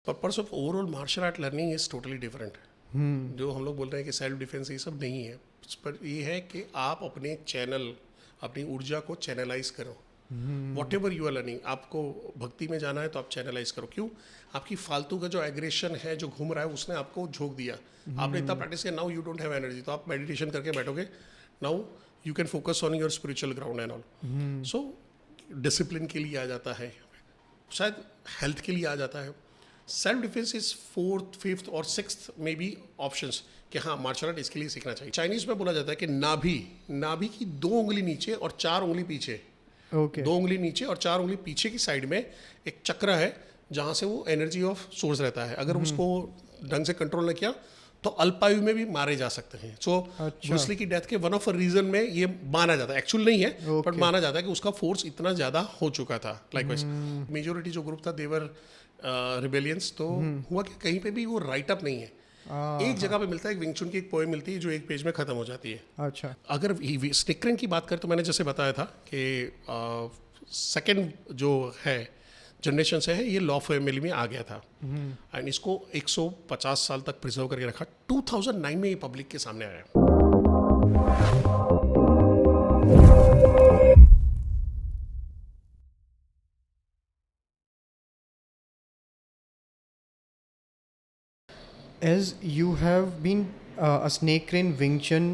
Purpose of overall martial art learning is totally different. जो हम लोग बोल रहे हैं कि सेल्फ डिफेंस ये सब नहीं है, पर ये है कि आप अपने चैनल, अपनी ऊर्जा को चैनलाइज करो। Whatever you are learning, आपको भक्ति में जाना है तो आप चैनलाइज करो। क्यों? आपकी फालतू का जो एग्रेशन है जो घूम रहा है उसने आपको झोंक दिया, आपने इतना प्रैक्टिस किया, now you don't have energy, तो आप मेडिटेशन करके बैठोगे, now you can focus on your spiritual ground and all. So discipline के लिए आ जाता है, शायद हेल्थ के लिए आ जाता है। Self defence is fourth, fifth और सिक्स्थ में भी ऑप्शंस कि हाँ मार्शल आर्ट इसके लिए सीखना चाहिए। चाइनीज में बोला जाता है कि नाभि की 2 उंगली नीचे और 4 उंगली पीछे, 2 उंगली नीचे और 4 उंगली पीछे की साइड में एक चक्र है जहाँ से वो एनर्जी ऑफ सोर्स रहता है। अगर उसको ढंग से कंट्रोल न किया तो अल्पायु में भी मारे जा सकते हैं। सो ब्रूस ली की डेथ के वन ऑफ रीजन में ये माना जाता है, एक्चुअल नहीं है बट माना जाता है कि उसका फोर्स इतना ज़्यादा हो चुका था। लाइकवाइज मेजोरिटी जो ग्रुप था देवर रिबेलियंस, तो हुआ कि कहीं पे भी वो राइट अप नहीं है। एक जगह पे मिलता है, एक विंग चुन की एक पोएम मिलती है जो एक पेज में खत्म हो जाती है। अच्छा, अगर स्निकरिंग की बात करें तो मैंने जैसे बताया था कि सेकंड जो है जनरेशन से है, ये लॉ फैमिली में आ गया था एंड इसको 150 साल तक प्रिजर्व करके रखा। 2009 में ये पब्लिक के सामने आया। as you have been a snake rain Wing Chun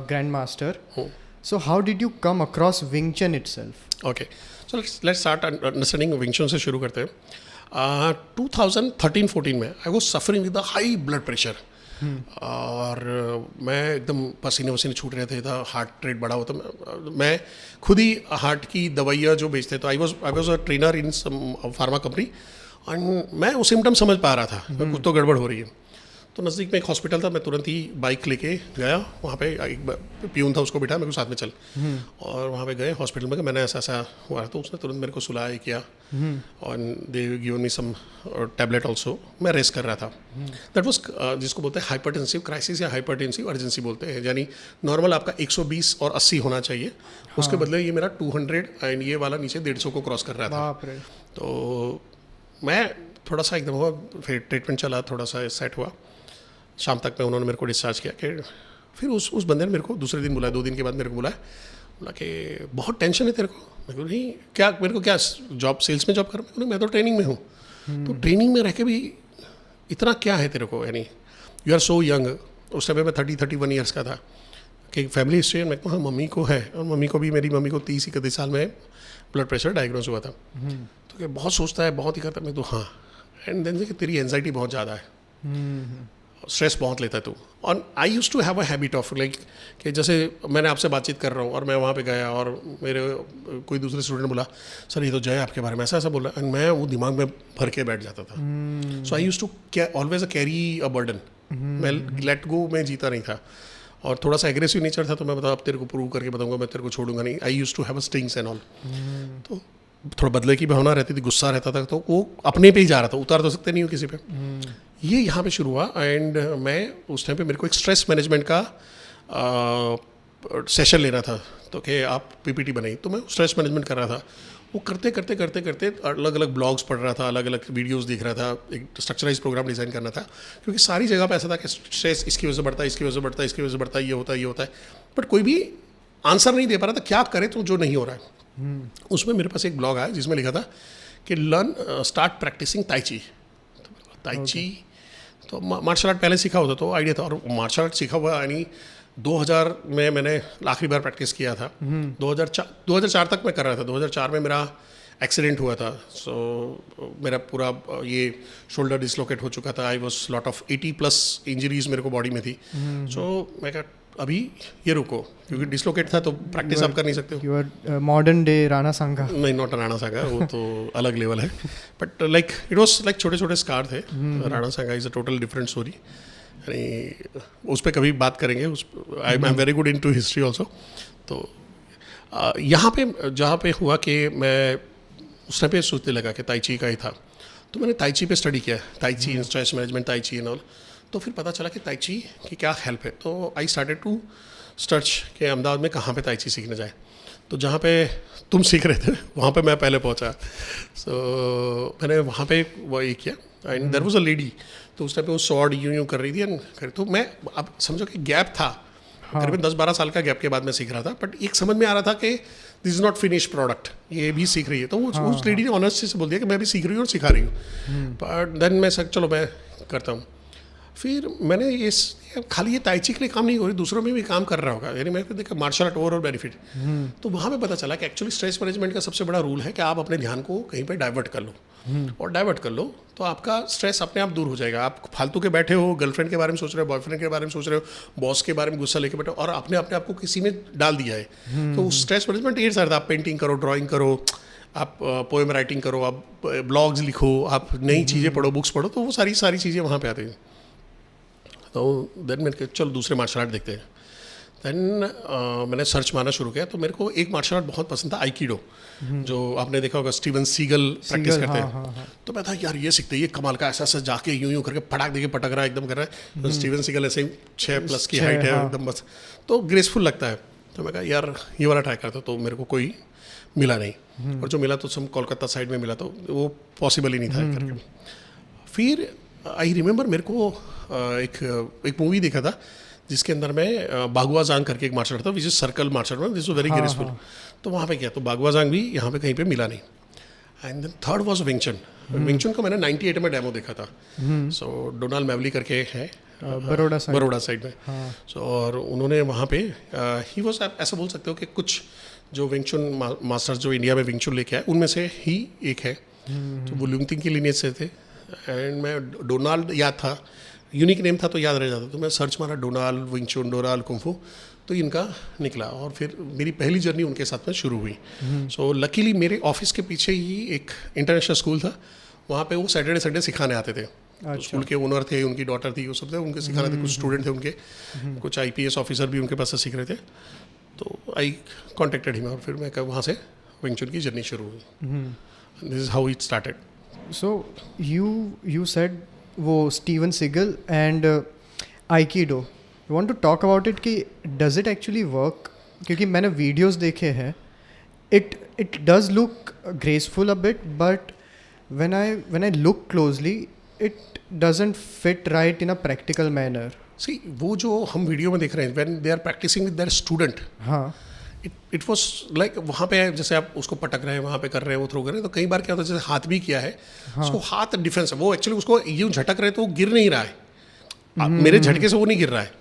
grandmaster, so how did you come across Wing Chun itself? Okay, so let's start understanding wing चुन से शुरू करते हैं। 2013-14 में I was suffering with the high blood pressure और मैं एकदम पसीने वसीने छूट रहे थे, था हार्ट रेट बढ़ा हुआ था। मैं खुद ही हार्ट की दवाइयाँ जो बेचते, तो I was a trainer in some pharma company and मैं वो सिम्टम समझ पा रहा था कुछ तो गड़बड़ हो रही है। तो नज़दीक में एक हॉस्पिटल था, मैं तुरंत ही बाइक लेके गया वहाँ पे। एक पियून था, उसको बिठाया, मेरे को साथ में चल, और वहाँ पे गए हॉस्पिटल में कि मैंने ऐसा ऐसा हुआ, तो उसने तुरंत मेरे को सुलाया किया और they given me some tablet also. मैं रेस्ट कर रहा था। दैट वाज जिसको बोलते हैं हाइपरटेंसिव क्राइसिस या हाइपरटेंसिव अर्जेंसी बोलते हैं, यानी नॉर्मल आपका 120 और 80 होना चाहिए, उसके बदले ये मेरा 200 एंड ये वाला नीचे 150 को क्रॉस कर रहा था। तो मैं थोड़ा सा एकदम हुआ, फिर ट्रीटमेंट चला, थोड़ा सा सेट हुआ। शाम तक में उन्होंने मेरे को डिस्चार्ज किया। कि फिर उस बंदे ने मेरे को दूसरे दिन बुलाया, 2 दिन के बाद मेरे को बोला कि बहुत टेंशन है तेरे को। मैं बोला नहीं, क्या मेरे को क्या जॉब सेल्स में जॉब कर रहा हूँ? मैं तो ट्रेनिंग में हूँ। तो ट्रेनिंग में रह के भी इतना क्या है तेरे को, यानी यू आर सो यंग। उस समय मैं 31 ईयर्स का था। कि फैमिली हिस्ट्री, मैं हाँ मम्मी को है, और मम्मी को भी, मेरी मम्मी को 30-31 साल में ब्लड प्रेशर डायग्नोज हुआ था। तो क्या बहुत सोचता है, बहुत ही करता है। मैं तो हाँ, एंड देन कि तेरी एनजाइटी बहुत ज़्यादा है, स्ट्रेस बहुत लेता है तू। और I used to have a habit of like कि जैसे मैंने आपसे बातचीत कर रहा हूँ और मैं वहाँ पे गया और मेरे कोई दूसरे स्टूडेंट ने बोला सर ये तो जय आपके बारे में ऐसा ऐसा बोला, एंड मैं वो दिमाग में भर के बैठ जाता था। So I used to always carry a burden. मैं लेट गो में जीता नहीं था और थोड़ा सा एग्रेसिव नेचर था। तो मैं बताऊँ अब तेरे को प्रूव करके बताऊँगा, मैं तेरे को छोड़ूंगा नहीं। I used to have a stings and all. तो थोड़ा बदले की भावना रहती थी, गुस्सा रहता था, तो वो अपने पे ही जा रहा था, उतार तो सकते नहीं हो किसी पे। ये यहाँ पे शुरू हुआ एंड मैं उस टाइम पे मेरे को एक स्ट्रेस मैनेजमेंट का सेशन लेना था। तो कि आप पीपीटी बनाई, तो मैं स्ट्रेस मैनेजमेंट कर रहा था। वो करते करते करते करते अलग अलग ब्लॉग्स पढ़ रहा था, अलग अलग वीडियोस देख रहा था, एक स्ट्रक्चराइज प्रोग्राम डिज़ाइन करना था। क्योंकि सारी जगह पे ऐसा था कि स्ट्रेस इसकी वजह से बढ़ता है, इसकी वजह से बढ़ता है, इसकी वजह से बढ़ता है, ये होता है, ये होता है, बट कोई भी आंसर नहीं दे पा रहा था क्या करे तो जो नहीं हो रहा है। उसमें मेरे पास एक ब्लॉग आया जिसमें लिखा था कि स्टार्ट प्रैक्टिसिंग ताइची। ताइची तो मार्शल आर्ट पहले सीखा होता तो आइडिया था, और मार्शल आर्ट सीखा हुआ यानी 2000 में मैंने आखिरी बार प्रैक्टिस किया था। 2004 तक मैं कर रहा था। 2004 में मेरा एक्सीडेंट हुआ था। सो मेरा पूरा ये शोल्डर डिसलोकेट हो चुका था। I was lot of 80+ injuries मेरे को बॉडी में थी। सो मैं कहा अभी ये रुको, क्योंकि डिसलोकेट था तो प्रैक्टिस आप कर नहीं सकते हो। Modern day Rana Sanga? नहीं, नॉट राणा सांगा, वो तो अलग लेवल है। But like it was like छोटे छोटे स्कार थे। Rana Sanga is a total different story, यानी उस पर कभी बात करेंगे। I am very good into history also. तो यहाँ पे जहाँ पे हुआ कि मैं उस टाइम पे सोचने लगा कि ताइची का ही था, तो मैंने ताइची पे स्टडी किया, tai chi stress management, tai chi and all. तो फिर पता चला कि ताइची की क्या हेल्प है। तो आई स्टार्टेड टू सर्च कि अहमदाबाद में कहाँ पे ताइची सीखने जाए। तो जहाँ पे तुम सीख रहे थे वहाँ पे मैं पहले पहुँचा। सो मैंने वहाँ पे वो ये किया, and there was a lady, तो उस टाइम पे वो स्वॉर्ड यूं कर रही थी एंड तो मैं, अब समझो कि गैप था, करीबन 10-12 साल का गैप के बाद मैं सीख रहा था, बट एक समझ में आ रहा था कि this is not finish product, ये भी सीख रही है। तो उस लेडी ने ऑनेस्टली से बोल दिया कि मैं भी सीख रही हूँ और सिखा रही हूँ। बट देन मैं चलो मैं करता हूँ। फिर मैंने ये खाली ये ताइची के लिए काम नहीं हो रही, दूसरों में भी काम कर रहा होगा, यानी मैंने देखा मार्शल आर्ट ओवरऑल बेनिफिट। तो वहाँ पे पता चला कि एक्चुअली स्ट्रेस मैनेजमेंट का सबसे बड़ा रूल है कि आप अपने ध्यान को कहीं पे डाइवर्ट कर लो, और डाइवर्ट कर लो तो आपका स्ट्रेस अपने आप दूर हो जाएगा। आप फालतू के बैठे हो, गर्लफ्रेंड के बारे में सोच रहे हो, बॉयफ्रेंड के बारे में सोच रहे हो, बॉस के बारे में गुस्सा लेके बैठे हो, और आपने अपने आप को किसी में डाल दिया है। तो स्ट्रेस मैनेजमेंट ये सारा, आप पेंटिंग करो, ड्राइंग करो, आप पोएम राइटिंग करो, आप ब्लॉग्स लिखो, आप नई चीज़ें पढ़ो, बुक्स पढ़ो, तो वो सारी चीज़ें वहाँ पे आती हैं। तो देन मैंने कहा चलो दूसरे मार्शल आर्ट देखते हैं। देन मैंने सर्च मारना शुरू किया, तो मेरे को एक मार्शल आर्ट बहुत पसंद था, आइकिडो, जो आपने देखा होगा स्टीवन सीगल प्रैक्टिस करते हैं। तो मैं था यार ये सीखते हैं, ये कमाल का, ऐसा जाके यूं करके पटाख देके पटक रहा है, एकदम कर रहा है। तो स्टीवन सीगल ऐसे ही 6+ की हाइट है एकदम, बस तो ग्रेसफुल लगता है। तो मैं कहा यार ये वाला ट्राई करता, तो मेरे को कोई मिला नहीं, और जो मिला तो सब कोलकाता साइड में मिला, तो वो पॉसिबल ही नहीं था करके। फिर आई रिमेंबर मेरे को एक मूवी देखा था जिसके अंदर मैं बागुआजांग करके एक मार्शल आर्ट था, which is circle martial art, this was very graceful. तो वहाँ पे गया, तो बागुआजांग भी यहाँ पे कहीं पे मिला नहीं। And then third was Wing Chun. Wing Chun का मैंने 98 में डेमो देखा था। सो डोनाल्ड मैवली करके है बड़ौदा साइड में। सो और उन्होंने वहाँ पे ही वॉज, आप ऐसा बोल सकते हो कि कुछ जो विंगचन मास्टर्स जो इंडिया में विंगचन लेके आए उनमें से ही एक है। तो वो लुंगटिंग की लिनियज से थे। एंड मैं डोनाल्ड याद था, यूनिक नेम था तो याद रह जाता, तो मैं सर्च मारा डोनाल्ड विंगचन, डोनाल्ड कुंफू, तो इनका निकला, और फिर मेरी पहली जर्नी उनके साथ में शुरू हुई। सो लकीली मेरे ऑफिस के पीछे ही एक इंटरनेशनल स्कूल था, वहाँ पे वो सैटरडे संडे सिखाने आते थे। तो स्कूल के ओनर थे, उनकी डॉटर थी, वो सब थे, उनके सिखाने थे। कुछ स्टूडेंट थे उनके, कुछ IPS ऑफिसर भी उनके पास से सीख रहे थे। तो आई कॉन्टेक्टेड हिम, और फिर मैं वहाँ से विंगचन की जर्नी शुरू हुई। This is how it started. So you said वो Steven Seagal and aikido, you want to talk about it कि डज इट एक्चुअली वर्क? क्योंकि मैंने वीडियोस देखे हैं, it does look graceful a bit, but when I look closely it doesn't fit right in a practical manner. See वो जो हम video में देख रहे हैं, when they are practising with their student, हाँ, इट वॉज लाइक वहाँ पे जैसे आप उसको पटक रहे हैं, वहाँ पे कर रहे हैं, वो थ्रो कर रहे हैं, तो कई बार क्या होता है, जैसे हाथ भी किया है, सो हाथ डिफेंस है, वो एक्चुअली उसको यूँ झटक रहे तो वो गिर नहीं रहा है, मेरे झटके से वो नहीं गिर रहा है,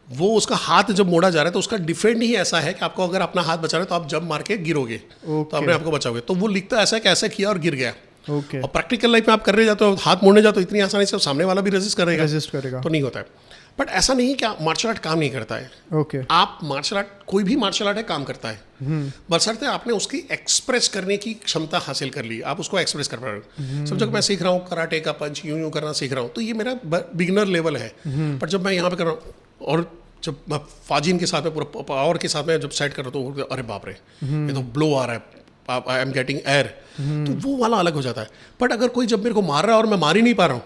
वो उसका हाथ जब मोड़ा जा रहा है तो उसका डिफेंड ही ऐसा है कि आपको अगर अपना हाथ बचा रहे हो तो आप जब मार के गिरोगे, तो अपने आपको बचाओगे। तो वो लिखता ऐसा है कि ऐसा किया और गिर गया। ओके, और प्रैक्टिकल लाइफ में आप कर रहे जाते हो, हाथ मोड़ने जाते हो, इतनी आसानी से सामने वाला भी रेजिस्ट करेगा, तो नहीं होता है। बट ऐसा नहीं कि मार्शल आर्ट काम नहीं करता है। ओके, आप मार्शल आर्ट, कोई भी मार्शल आर्ट है, काम करता है, बशर्ते आपने उसकी एक्सप्रेस करने की क्षमता हासिल कर ली, आप उसको एक्सप्रेस कर पा रहे हो। समझो कि मैं सीख रहा हूँ कराटे का पंच यूं करना सीख रहा हूँ, तो ये मेरा बिगिनर लेवल है। पर जब मैं यहाँ पे कर रहा हूँ, और जब मैं फाजिन के साथ में पूरा पावर के साथ में जब सेट कर रहा हूँ, तो अरे बाप रे, ये तो ब्लो आ रहा है, आई एम गेटिंग एयर, तो वो वाला अलग हो जाता है। बट अगर कोई जब मेरे को मार रहा है और मैं मार ही नहीं पा रहा हूँ,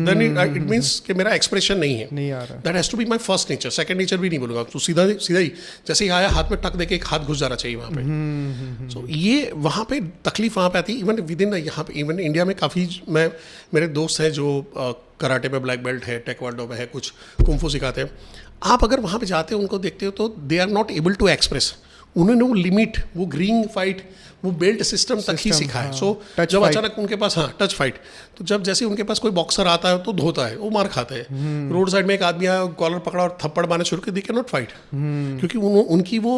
then it means कि मेरा एक्सप्रेशन नहीं है, नहीं आ रहा। That has to be my first nature. Second nature भी नहीं बोलूँगा, तो सीधा ही जैसे ही आया हाथ में टक देके एक हाथ घुस जाना चाहिए वहाँ पे। सो ये वहाँ पे तकलीफ वहाँ पे आती है। इवन विद इन यहाँ पे, इवन इंडिया में काफ़ी, मैं मेरे दोस्त हैं जो कराटे में ब्लैक बेल्ट है, टेक्वांडो में है, कुछ कुंफू सिखाते हैं। आप अगर वहाँ पे जाते हो, उनको देखते हो, तो they are not able to express. उन्होंने वो लिमिट, वो ग्रीन फाइट, वो बेल्ट सिस्टम तक ही सीखा है। सो जब अचानक उनके पास, हाँ, टच फाइट, तो जब जैसे उनके पास कोई बॉक्सर आता है तो धोता है, वो मार खाता है। रोड साइड में एक आदमी आया, कॉलर पकड़ा और थप्पड़ मारना शुरू कर, दे कैन नॉट फाइट, क्योंकि उनकी वो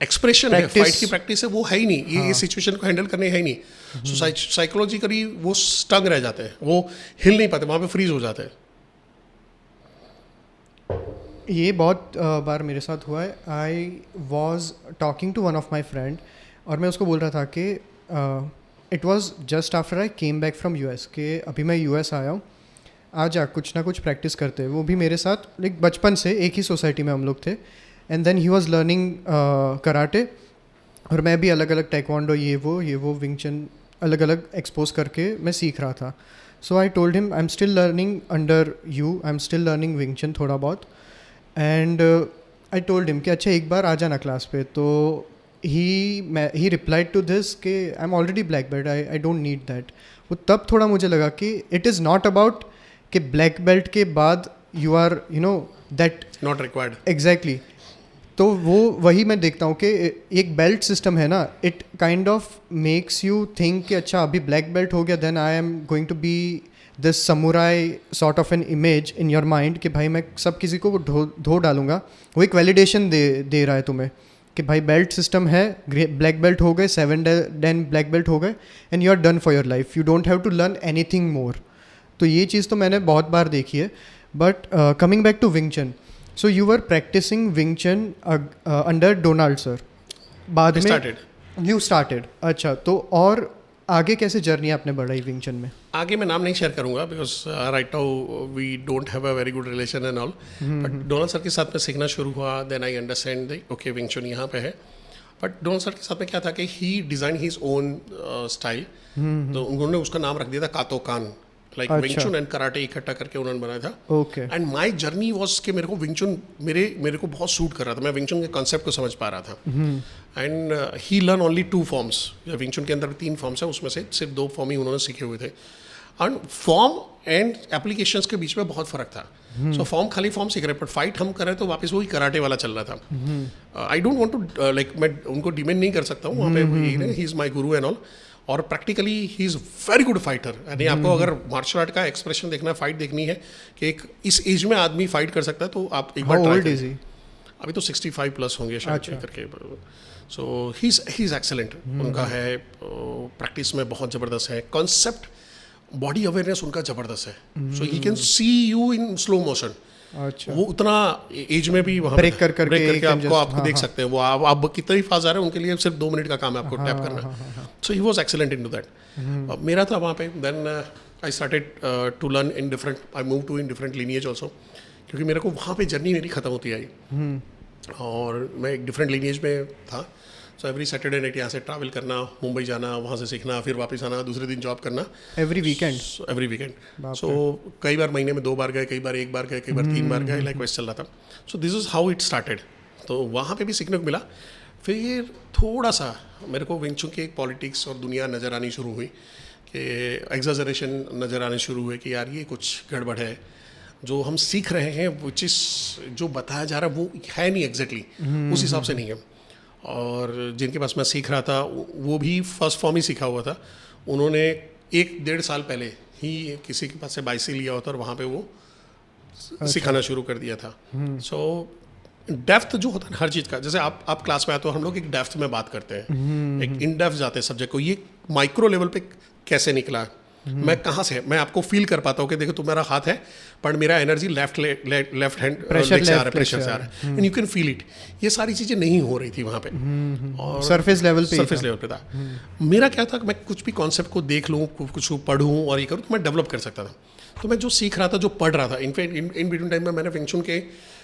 एक्सप्रेशन है, फाइट की प्रैक्टिस है, वो है ही नहीं, ये सिचुएशन को हैंडल करने है ही नहीं। सो साइकोलॉजिकली वो स्टंग रह जाते हैं, वो हिल नहीं पाते, वहाँ पे फ्रीज हो जाते हैं। ये बहुत बार मेरे साथ हुआ है। I was talking to one of my friend, और मैं उसको बोल रहा था कि it was just after I came back from US, कि अभी मैं US आया हूँ, आ जा कुछ ना कुछ प्रैक्टिस करते हैं। वो भी मेरे साथ लाइक बचपन से एक ही सोसाइटी में हम लोग थे। And then he was learning karate, और मैं भी अलग अलग टेक्वांडो, ये वो विंगचन अलग अलग एक्सपोज करके मैं सीख रहा था। So I told him I am still learning under you, I am still learning Wing Chun थोड़ा बहुत। एंड आई टोल्ड हिम कि अच्छा एक बार आ जाना क्लास पे। तो ही रिप्लाइड टू दिस कि I am already black belt, I don't need that. वो तब थोड़ा मुझे लगा कि इट इज़ नॉट अबाउट कि ब्लैक बेल्ट के बाद you are that not required. Exactly. तो वही मैं देखता हूँ कि एक बेल्ट सिस्टम है ना, it kind of makes you think कि अच्छा अभी ब्लैक बेल्ट हो गया, then I am going to be this samurai sort of an image in your mind कि भाई मैं सब किसी को धो डालूंगा. वो एक वैलिडेशन दे रहा है तुम्हें कि भाई बेल्ट सिस्टम है, ब्लैक बेल्ट हो गए, 7 डैन ब्लैक बेल्ट हो गए, and you are done for your life, you don't have to learn anything more. तो ये चीज़ तो मैंने बहुत बार देखी है. But coming back to Wing Chun, so you were practicing Wing Chun under Donald sir. बाद में यू स्टार्टेड. अच्छा, तो और आगे कैसे जर्नी आपने बढ़ाई विंग चन में? आगे मैं नाम नहीं शेयर करूंगा because right now we don't have a very good relation and all. But Donald sir के साथ में सीखना शुरू हुआ, then I understand the okay Wing Chun यहाँ पे है. बट डोनाल्ड सर के साथ में क्या था कि ही डिज़ाइन हिज ओन स्टाइल. तो उन्होंने उसका नाम रख दिया था कातो कान, लाइक विंग चुन एंड कराटे इकट्ठा करके उन्होंने बनाया था. Okay. And my journey was कि मेरे को विंग चुन मेरे को बहुत सूट कर रहा था. मैं विंग चुन के कॉन्सेप्ट को समझ पा रहा था. And he learn only 2 forms. Wing Chun के अंदर 3 फॉर्म्स है, उसमें से सिर्फ 2 फॉर्म ही उन्होंने सीखे हुए थे. एंड फॉर्म एंड एप्लीकेशंस के बीच में बहुत फ़र्क था. सो फॉर्म खाली फॉर्म सीख रहे, बट फाइट हम कर रहे तो वापस वही कराटे वाला चल रहा था. I don't want to like मैं उनको डिमेंड नहीं कर सकता हूँ वहाँ पे. He is my Guru and all. और practically he is very good fighter. यानी आपको अगर मार्शल आर्ट का एक्सप्रेशन देखना है, फाइट देखनी है कि एक इस एज में आदमी फाइट कर सकता है, तो आप एक बार ट्राई करिए. अभी तो 65 प्लस होंगे शायद करके. सो ही इज़ एक्सेलेंट. उनका है प्रैक्टिस में बहुत ज़बरदस्त है. कॉन्सेप्ट बॉडी अवेयरनेस उनका ज़बरदस्त है. So he can see you in slow motion. अच्छा. वो उतना एज में भी वहाँ ब्रेक करके आपको देख सकते हैं. वो आप कितना ही फास्ट आ रहे हैं, उनके लिए सिर्फ 2 मिनट का काम है आपको टैप करना. So he was excellent into that. मेरा था वहाँ पे. Then I started to learn in different, I move to in different lineage also, क्योंकि मेरे को वहाँ पे जर्नी मेरी ख़त्म होती आई. और मैं एक डिफरेंट लीनिएज में था. सो एवरी सैटरडे नाइट यहाँ से ट्रैवल करना, मुंबई जाना, वहाँ से सीखना, फिर वापस आना, दूसरे दिन जॉब करना. Every weekend. सो कई बार महीने में 2 बार गए, कई बार 1 बार गए, कई बार 3 बार गए, लाइक वैसे चल रहा था. So this is how it started. तो वहाँ पे भी सीखने को मिला. फिर थोड़ा सा मेरे को विंग चुन की एक पॉलिटिक्स और दुनिया नज़र आनी शुरू हुई कि एग्जाजरेशन नज़र आने शुरू हुए कि यार ये कुछ गड़बड़ है. जो हम सीख रहे हैं विच इज़ जो बताया जा रहा है वो है नहीं एग्जैक्टली उस हिसाब से नहीं है. और जिनके पास मैं सीख रहा था वो भी फर्स्ट फॉर्म ही सीखा हुआ था. उन्होंने 1-1.5 साल पहले ही किसी के पास से बाइसिल लिया होता और वहाँ पे वो सिखाना शुरू कर दिया था. सो डेप्थ जो होता है ना हर चीज़ का, जैसे आप क्लास में आते हो, हम लोग एक डेप्थ में बात करते हैं, एक इन डेप्थ जाते हैं सब्जेक्ट को. ये माइक्रो लेवल पे कैसे निकला, मैं कहाँ से, मैं आपको फील कर पाता हूँ कि देखो तुम्हारा हाथ है पर मेरा एनर्जी लेफ्ट हैंड प्रेशर से आ रहा है, and you can feel it. ये सारी चीज़ें नहीं हो रही थी वहाँ पे. और सरफेस लेवल पे था. मेरा क्या था कि मैं कुछ भी कॉन्सेप्ट को देख लूँ, कुछ पढ़ूँ और ये करूँ तो मैं डेवलप कर सकता था. तो मैं जो सीख रहा था, जो पढ़ रहा था, इनफैक्ट इन बिटवीन टाइम में मैंने विंग चुन के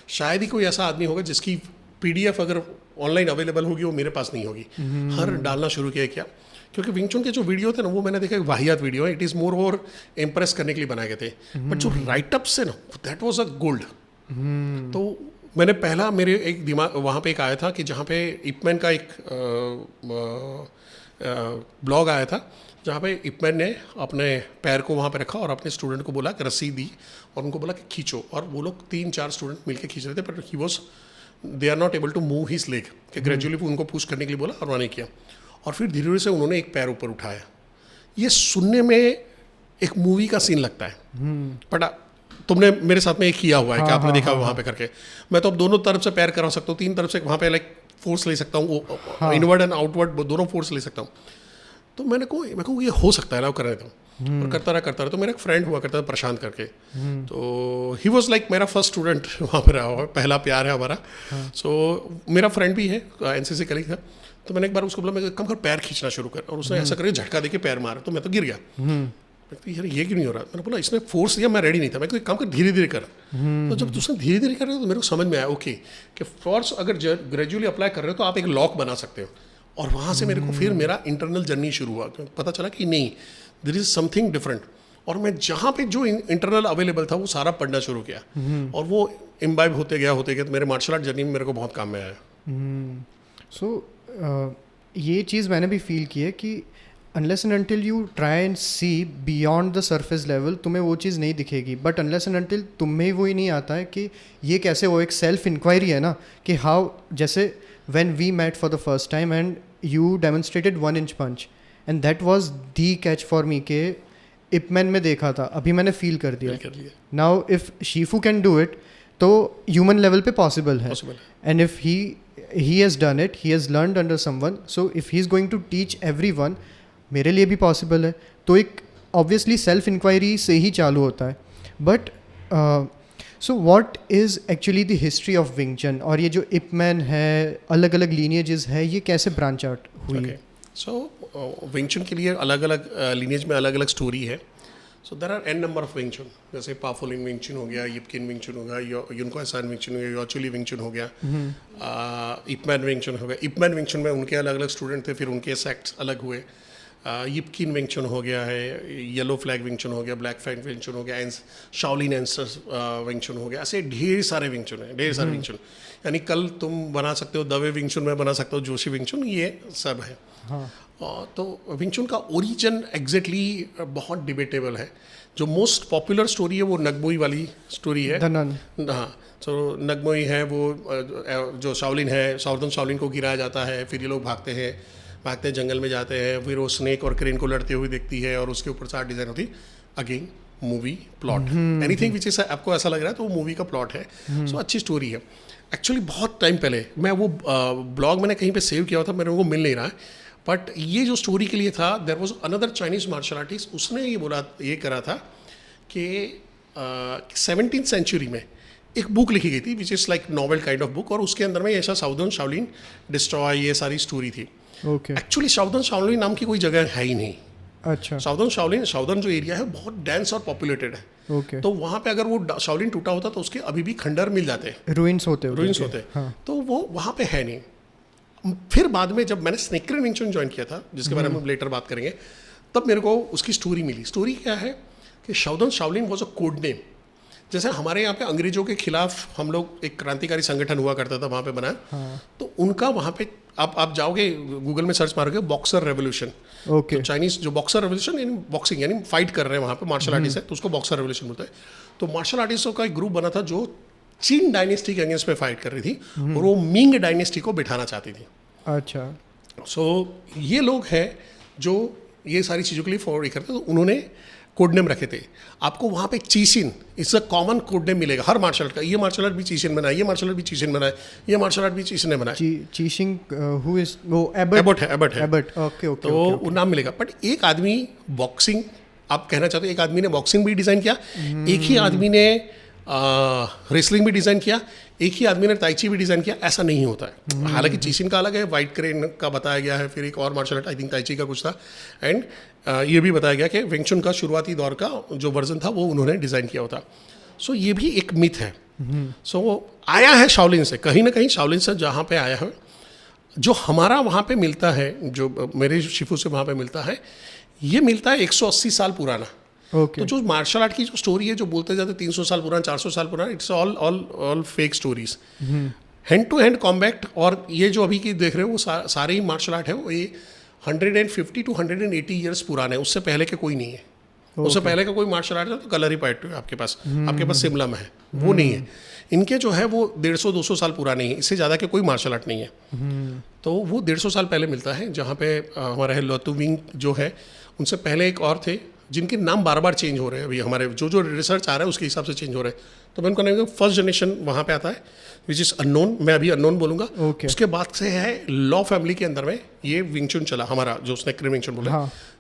शायद ही कोई ऐसा आदमी होगा जिसकी PDF अगर ऑनलाइन अवेलेबल होगी वो मेरे पास नहीं होगी. हर डालना शुरू किया क्योंकि विंग चुन के जो वीडियो थे ना वो मैंने देखा वाहियात वीडियो है. इट इज़ मोर और इम्प्रेस करने के लिए बनाए गए थे. बट जो राइटअप्स है ना दैट वाज अ गोल्ड. तो मैंने पहला मेरे एक दिमाग वहाँ पे एक आया था कि जहाँ पे इपमैन का एक ब्लॉग आया था जहाँ पे इपमैन ने अपने पैर को वहाँ पे रखा और अपने स्टूडेंट को बोला कि रस्सी दी और उनको बोला कि खींचो. और वो लोग 3-4 स्टूडेंट मिलकर खींच रहे थे, but he was they are not able to move his leg. कि ग्रेजुअली उनको पुश करने के लिए बोला और उन्होंने किया. और फिर धीरे धीरे से उन्होंने एक पैर ऊपर उठाया. ये सुनने में एक मूवी का सीन लगता है, बट तुमने मेरे साथ में एक किया हुआ है कि आपने देखा वहाँ पे करके. मैं तो अब दोनों तरफ से पैर करा सकता हूँ, 3 तरफ से वहाँ पे लाइक फोर्स ले सकता हूँ, इनवर्ड एंड आउटवर्ड दोनों फोर्स ले सकता हूँ. तो मैं कहूँ ये हो सकता है ना, कर देता हूँ. और करता रहा. तो मेरा एक फ्रेंड हुआ करता था प्रशांत करके. तो ही वॉज लाइक मेरा फर्स्ट स्टूडेंट वहाँ पर रहा हुआ, पहला प्यार है हमारा. सो मेरा फ्रेंड भी है, NCC कलीग था. तो मैंने एक बार उसको बोला मैं कम कर पैर खींचना शुरू कर, और उसने ऐसा करके झटका देके पैर मारा. तो मैं तो गिर गया. यार ये क्यों नहीं हो रहा. मैंने बोला इसने फोर्स दिया, मैं रेडी नहीं था. मैं काम कर धीरे धीरे कर. तो जब उसने धीरे धीरे कर रहे तो मेरे को समझ में आया ओके कि फोर्स अगर ग्रेजुअली अप्लाई कर रहे हो तो आप एक लॉक बना सकते हो. और वहाँ से मेरे को फिर मेरा इंटरनल जर्नी शुरू हुआ. पता चला कि नहीं देयर इज समथिंग डिफरेंट. और मैं जहाँ पे जो इंटरनल अवेलेबल था वो सारा पढ़ना शुरू किया. और वो इम्बाइब होते गया तो मेरे मार्शल आर्ट जर्नी में मेरे को बहुत काम में आया. सो ये चीज़ मैंने भी फील की है कि unless and until you try and see beyond the surface level तुम्हें वो चीज़ नहीं दिखेगी, बट अनलेस एंड अनटिल तुम्हें वो ही नहीं आता है कि ये कैसे, वो एक सेल्फ इंक्वायरी है ना कि हाउ, जैसे when we met for the first time and you demonstrated 1 inch punch and that was the catch for me के इपमैन में देखा था, अभी मैंने फील कर दिया. Now if Shifu can do it तो ह्यूमन लेवल पे पॉसिबल है. And if he has done it, he has learned under someone, so if he is going to teach everyone, मेरे लिए भी पॉसिबल है. तो एक ऑब्वियसली सेल्फ इंक्वायरी से ही चालू होता है. But so what is actually the history of Wing चन, और ये जो इपमैन है, अलग अलग लीनियजेस है, ये कैसे ब्रांच आउट हुई है? सो विंग चन के लिए अलग अलग लीनियज में अलग अलग स्टोरी है. So there are a number of Wing Chun, जैसे पाफुलिन विंग चन हो गया, यिपकिन विंग चन हो गया, युनको सान विंग चन हो गया, योचुली विंग चन हो गया, इपमैन विंग चन हो गया. इपमैन विंग चन में उनके अलग अलग स्टूडेंट थे, फिर उनके सेक्ट्स अलग हुए. यिपकिन विंग चन हो गया है, येलो फ्लैग विंग चन हो गया, ब्लैक फ्लैग विंग चन हो गया, शाओलिन एंसेस्टर्स विंग चन हो गया. ऐसे ढेर सारे विंग चन हैं, ढेर सारे विंग चन. यानी कल तुम बना सकते हो दवे विंग चन, में बना सकते हो जोशी विंग चन, ये सब है. हाँ. तो विंग चन का ओरिजिन एग्जैक्टली बहुत डिबेटेबल है. जो मोस्ट पॉपुलर स्टोरी है वो नगमोई वाली स्टोरी है. हाँ, तो नगमोई है वो जो शाओलिन है, साउदर्न शाओलिन को गिराया जाता है, फिर ये लोग भागते जंगल में जाते हैं, फिर वो स्नेक और क्रेन को लड़ते हुए देखती है, और उसके ऊपर 4 डिज़ाइन होती. Again movie plot, anything which is आपको ऐसा लग रहा है तो वो मूवी का प्लॉट है. सो अच्छी स्टोरी है. एक्चुअली बहुत टाइम पहले मैं वो ब्लॉग मैंने कहीं पे सेव किया था, मेरे को मिल नहीं रहा है. बट ये जो स्टोरी के लिए था, there was another Chinese martial artist, उसने ये करा था कि 17th सेंचुरी में एक बुक लिखी गई थी which is like novel kind of book, और उसके अंदर में ऐसा साउदर्न शाओलिन डिस्ट्रॉय, ये सारी स्टोरी थी. एक्चुअली साउदर्न शाओलिन नाम की कोई जगह है ही नहीं. अच्छा. साउदर्न जो एरिया है बहुत डेंस और पॉपुलेटेड है. तो वहाँ पे अगर वो शाओलिन टूटा होता तो उसके अभी भी खंडर मिल जाते, रूइंस होते. तो वो वहाँ पे है नहीं. फिर बाद में जब मैंने स्नेक्रेन विंग चन ज्वाइन किया था, जिसके बारे में हम लेटर बात करेंगे, तब मेरे को उसकी स्टोरी मिली. स्टोरी क्या है कि southern Shaolin was a code name. जैसे हमारे यहाँ पे अंग्रेजों के खिलाफ हम लोग एक क्रांतिकारी संगठन हुआ करता था, वहाँ पे बनाया. हाँ. तो उनका वहाँ पे आप जाओगे गूगल में सर्च मारोगे बॉक्सर रेवोल्यूशन. तो चाइनीज जो बॉक्सर रेवोल्यूशन यानी बॉक्सिंग, यानी फाइट कर रहे हैं वहाँ पे मार्शल आर्टिस्ट है, तो उसको बॉक्सर रेवोल्यूशन बोलते हैं. तो मार्शल आर्टिस्टों का एक ग्रुप बना था जो चीन डायनेस्टी के अगेंस्ट में फाइट कर रही थी, और वो मिंग डायनेस्टी को बिठाना चाहती थी. अच्छा. सो ये लोग हैं जो ये सारी चीज़ों के लिए फॉरवर्ड करते, तो उन्होंने कोड नेम रखे थे. आपको वहाँ पे चीसिन it's a common code name मिलेगा हर मार्शल आर्ट का. ये मार्शल आर्ट भी चीसिन बनाया, ये मार्शल आर्ट भी चीसिन बनाया, ये मार्शल आर्ट भी चीसिन ने बनाया. चीसिंग हु इज वो एबर्ट है. ओके. तो वो नाम मिलेगा. बट एक आदमी बॉक्सिंग, आप कहना चाहते हो एक आदमी ने बॉक्सिंग भी डिज़ाइन किया, एक ही आदमी ने रेसलिंग भी डिज़ाइन किया, एक ही आदमी ने ताइची भी डिज़ाइन किया, ऐसा नहीं होता है. हालांकि चीसिन का अलग है, वाइट क्रेन का बताया गया है, फिर एक और martial art I think tai chi का कुछ था, एंड ये भी बताया गया कि विंग चन का शुरुआती दौर का जो वर्जन था वो उन्होंने डिज़ाइन किया होता. सो ये भी एक मिथ है. सो आया है शाओलिन से, कहीं ना कहीं शाओलिन से जहाँ पे आया है. जो हमारा वहाँ पे मिलता है, जो मेरे शिफू से वहाँ पे मिलता है, ये मिलता है 180 साल पुराना. तो जो मार्शल आर्ट की जो स्टोरी है, जो बोलते जाते 300 साल पुराना, 400 साल पुराना, it's all fake stories. Hand to hand combat, और ये जो अभी की देख रहे हो वो सारे ही मार्शल आर्ट है, वो ये 150 to 180 ईयर्स पुराने, उससे पहले के कोई नहीं है. उससे पहले का कोई मार्शल आर्ट है तो कलर ही पाइट है आपके पास सिमला में है, वो नहीं है. इनके जो है वो 150-200 साल पुराने हैं, इससे ज़्यादा के कोई मार्शल आर्ट नहीं है. तो वो 150 साल पहले मिलता है. जहाँ पे हमारा है लोतु विंग जो है, उनसे पहले एक और थे जिनके नाम बार बार चेंज हो रहे हैं. अभी हमारे जो रिसर्च आ रहा है उसके हिसाब से चेंज हो रहे हैं. तो मैं उनको कहेंगे फर्स्ट जनरेशन वहाँ पे आता है विच इज़ अननोन, मैं अभी अननोन बोलूँगा. उसके बाद से है लॉ फैमिली के अंदर में ये विंग चन चला, हमारा जो स्नेक्रेन विंग चन बोले,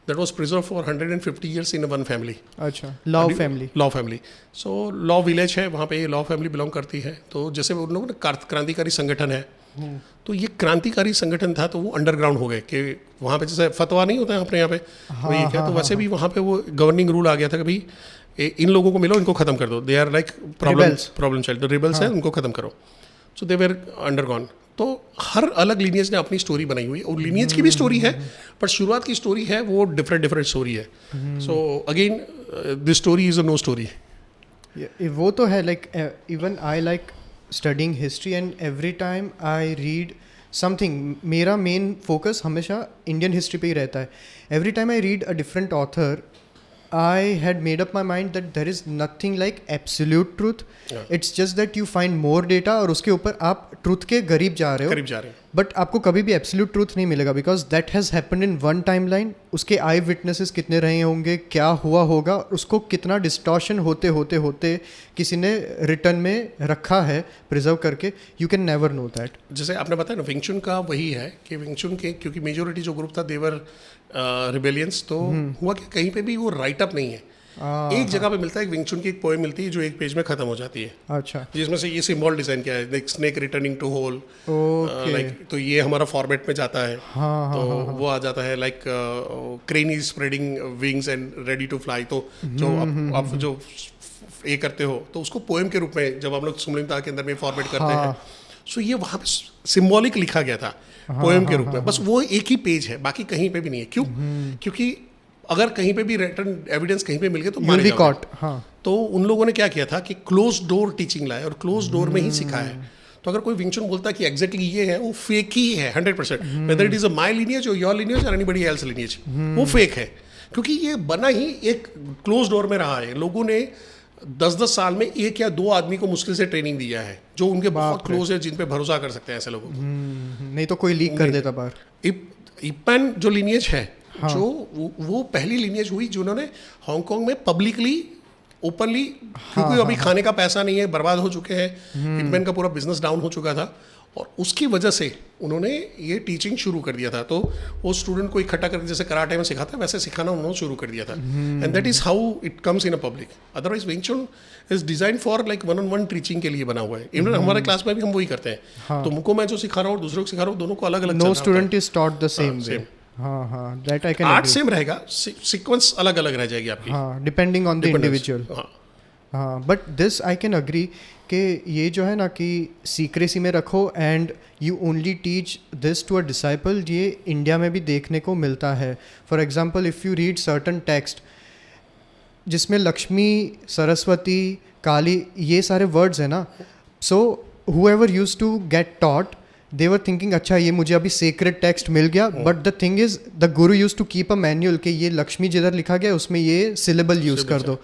that was preserve for 150 years in one family. अच्छा, Law family. So Law village है, वहाँ पे ये लॉ फैमिली बिलोंग करती है. तो जैसे उन लोगों ने क्रांतिकारी संगठन है, तो ये क्रांतिकारी संगठन था, तो वो अंडरग्राउंड हो गए कि वहाँ पे जैसे फतवा नहीं होता है अपने यहाँ पे, वही क्या, तो वैसे भी वहाँ पे वो गवर्निंग रूल आ गया था कि भाई इन लोगों को मिलो, इनको खत्म कर दो, they are like problem child, तो रिबल्स हैं, उनको खत्म करो. So they were undergone. तो हर अलग लीनियज ने अपनी स्टोरी बनाई हुई है, और लीनियज की भी स्टोरी है, पर शुरुआत की स्टोरी है वो डिफरेंट स्टोरी है. So again this story is a no story. वो तो है, like even I like studying history, and every time I read something, मेरा मेन फोकस हमेशा इंडियन हिस्ट्री पे ही रहता है. Every time I read a different author, I had made up my mind that there is nothing like absolute truth. Yeah. It's just that you find more data और उसके ऊपर आप truth के करीब जा रहे हो. बट आपको कभी भी एब्सोल्यूट ट्रूथ नहीं मिलेगा because that has happened in one time line. उसके आई विटनेसेस कितने रहे होंगे, क्या हुआ होगा, उसको कितना डिस्टॉर्शन होते होते होते किसी ने रिटर्न में रखा है प्रिजर्व करके. You can never know that. जैसे आपने बताया ना, विंग चुन का वही है कि विंग चुन के क्योंकि मेजोरिटी जो ग्रुप था देवर रिबेलियंस, तो हुआ कि कहीं पे भी वो राइट अप नहीं है. एक जगह पे मिलता है, एक विंग चुन की एक पोएम मिलती है जो एक पेज में खत्म हो जाती है. अच्छा. जिसमें से ये सिंबल डिजाइन किया है, like snake returning to hole, like तो ये हमारा फॉर्मेट में जाता है. तो वो आ जाता है like crane is spreading wings and ready to fly. तो जो आप जो ये करते हो तो उसको पोएम के रूप में जब हम लोग सुमलिमता के अंदर में फॉर्मेट करते हैं, सो ये वहाँ पे सिंबॉलिक लिखा गया था पोएम के रूप में. बस वो एक ही पेज है, बाकी कहीं पे भी नहीं है. क्यों? क्योंकि अगर कहीं पे भी रिटर्न एविडेंस कहीं पे मिल गए तो मारे जाओगे. तो उन लोगों ने क्या किया था कि क्लोज डोर टीचिंग लाए और क्लोज डोर में ही सिखाया है. तो अगर कोई विंग चुन बोलता है कि एग्जैक्टली ये है, वो फेक ही है 100%. Whether it is a my lineage और योर लिनियज और एनीबॉडी एल्स लिनियज, वो फेक है. क्योंकि ये बना ही एक क्लोज डोर में रहा है. लोगों ने 10-10 साल में एक या दो आदमी को मुश्किल से ट्रेनिंग दिया है जो उनके बहुत क्लोज है, जिन पे भरोसा कर सकते हैं ऐसे लोगों को. नहीं तो कोई लीक कर देता बाहर. इपन जो लिनियज है, जो वो पहली लिनियज हुई जिन्होंने हांगकांग में पब्लिकली ओपनली, क्योंकि अभी खाने का पैसा नहीं है, बर्बाद हो चुके हैं, इपमैन का पूरा बिजनेस डाउन हो चुका था और उसकी वजह से उन्होंने ये टीचिंग शुरू कर दिया था. तो वो स्टूडेंट को इकट्ठा करके जैसे कराटे में सिखाता है वैसे सिखाना उन्होंने शुरू कर दिया था. And that is how it comes in a public. Otherwise Wing Chun is design for like 1-on-1 teaching के लिए बना हुआ है. इवन हमारे क्लास में भी हम वही करते हैं. तुमको मैं जो सिखा रहा हूँ, दूसरों को सिखा रहा हूँ, दोनों को अलग अलग. No student is taught the same way. That I can. Art same रहेगा, सीक्वेंस अलग अलग रह जाएगी आपकी. Depending on the individual. But this I can agree कि ये जो है ना कि सीक्रेसी में रखो and you only teach this to a disciple, ये इंडिया में भी देखने को मिलता है. For example if you read certain text जिसमें लक्ष्मी, सरस्वती, काली, ये सारे वर्ड्स हैं ना, सो whoever used to get taught, they were thinking अच्छा ये मुझे अभी sacred text मिल गया. But the thing is the guru use to keep a manual कि ये लक्ष्मी जिधर लिखा गया उसमें ये सिलेबल यूज कर दो.